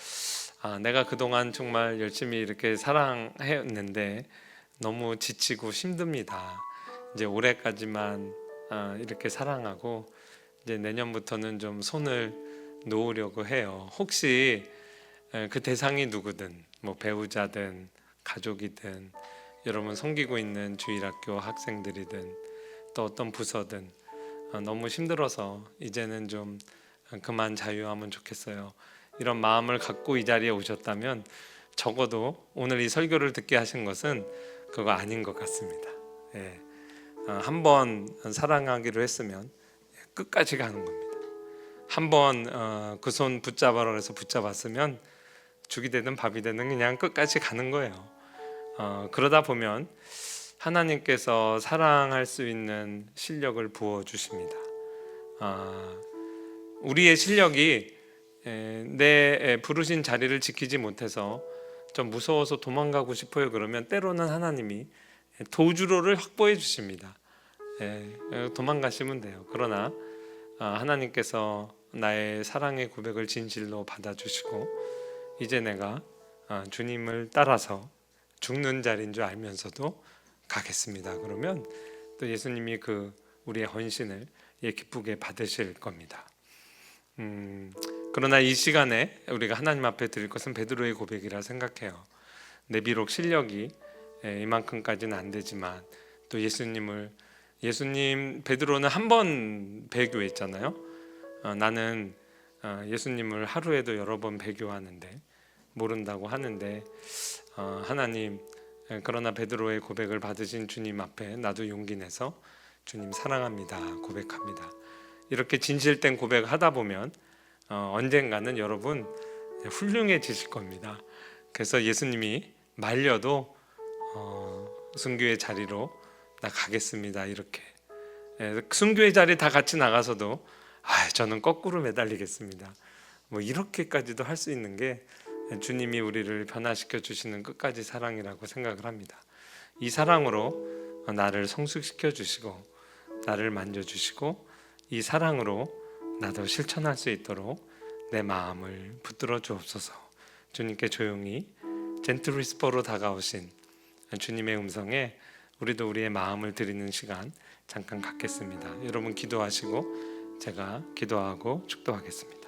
Speaker 1: 내가 그동안 정말 열심히 이렇게 사랑했는데 너무 지치고 힘듭니다. 이제 올해까지만 이렇게 사랑하고 이제 내년부터는 좀 손을 놓으려고 해요. 혹시 그 대상이 누구든 뭐 배우자든 가족이든 여러분 섬기고 있는 주일학교 학생들이든 또 어떤 부서든 너무 힘들어서 이제는 좀 그만 자유하면 좋겠어요. 이런 마음을 갖고 이 자리에 오셨다면 적어도 오늘 이 설교를 듣게 하신 것은 그거 아닌 것 같습니다. 한번 사랑하기로 했으면 끝까지 가는 겁니다. 한번 그 손 붙잡아라 해서 붙잡았으면 죽이 되든 밥이 되든 그냥 끝까지 가는 거예요. 그러다 보면 하나님께서 사랑할 수 있는 실력을 부어주십니다. 우리의 실력이 내 부르신 자리를 지키지 못해서 좀 무서워서 도망가고 싶어요. 그러면 때로는 하나님이 도주로를 확보해 주십니다. 도망가시면 돼요. 그러나 하나님께서 나의 사랑의 고백을 진실로 받아주시고 이제 내가 주님을 따라서 죽는 자리인 줄 알면서도 가겠습니다. 그러면 또 예수님이 그 우리의 헌신을 기쁘게 받으실 겁니다. 그러나 이 시간에 우리가 하나님 앞에 드릴 것은 베드로의 고백이라 생각해요. 내 비록 실력이 이만큼까지는 안 되지만 또 예수님 베드로는 한 번 배교했잖아요. 나는 예수님을 하루에도 여러 번 배교하는데 모른다고 하는데 하나님 그러나 베드로의 고백을 받으신 주님 앞에 나도 용기 내서 주님 사랑합니다 고백합니다. 이렇게 진실된 고백을 하다 보면 언젠가는 여러분 훌륭해지실 겁니다. 그래서 예수님이 말려도 순교의 자리로 나 가겠습니다 이렇게 순교의 자리 다 같이 나가서도 저는 거꾸로 매달리겠습니다 뭐 이렇게까지도 할 수 있는 게 주님이 우리를 변화시켜 주시는 끝까지 사랑이라고 생각을 합니다. 이 사랑으로 나를 성숙시켜 주시고 나를 만져주시고 이 사랑으로 나도 실천할 수 있도록 내 마음을 붙들어 주옵소서. 주님께 조용히 젠틀 위스퍼로 다가오신 주님의 음성에 우리도 우리의 마음을 드리는 시간 잠깐 갖겠습니다. 여러분 기도하시고 제가 기도하고 축도하겠습니다.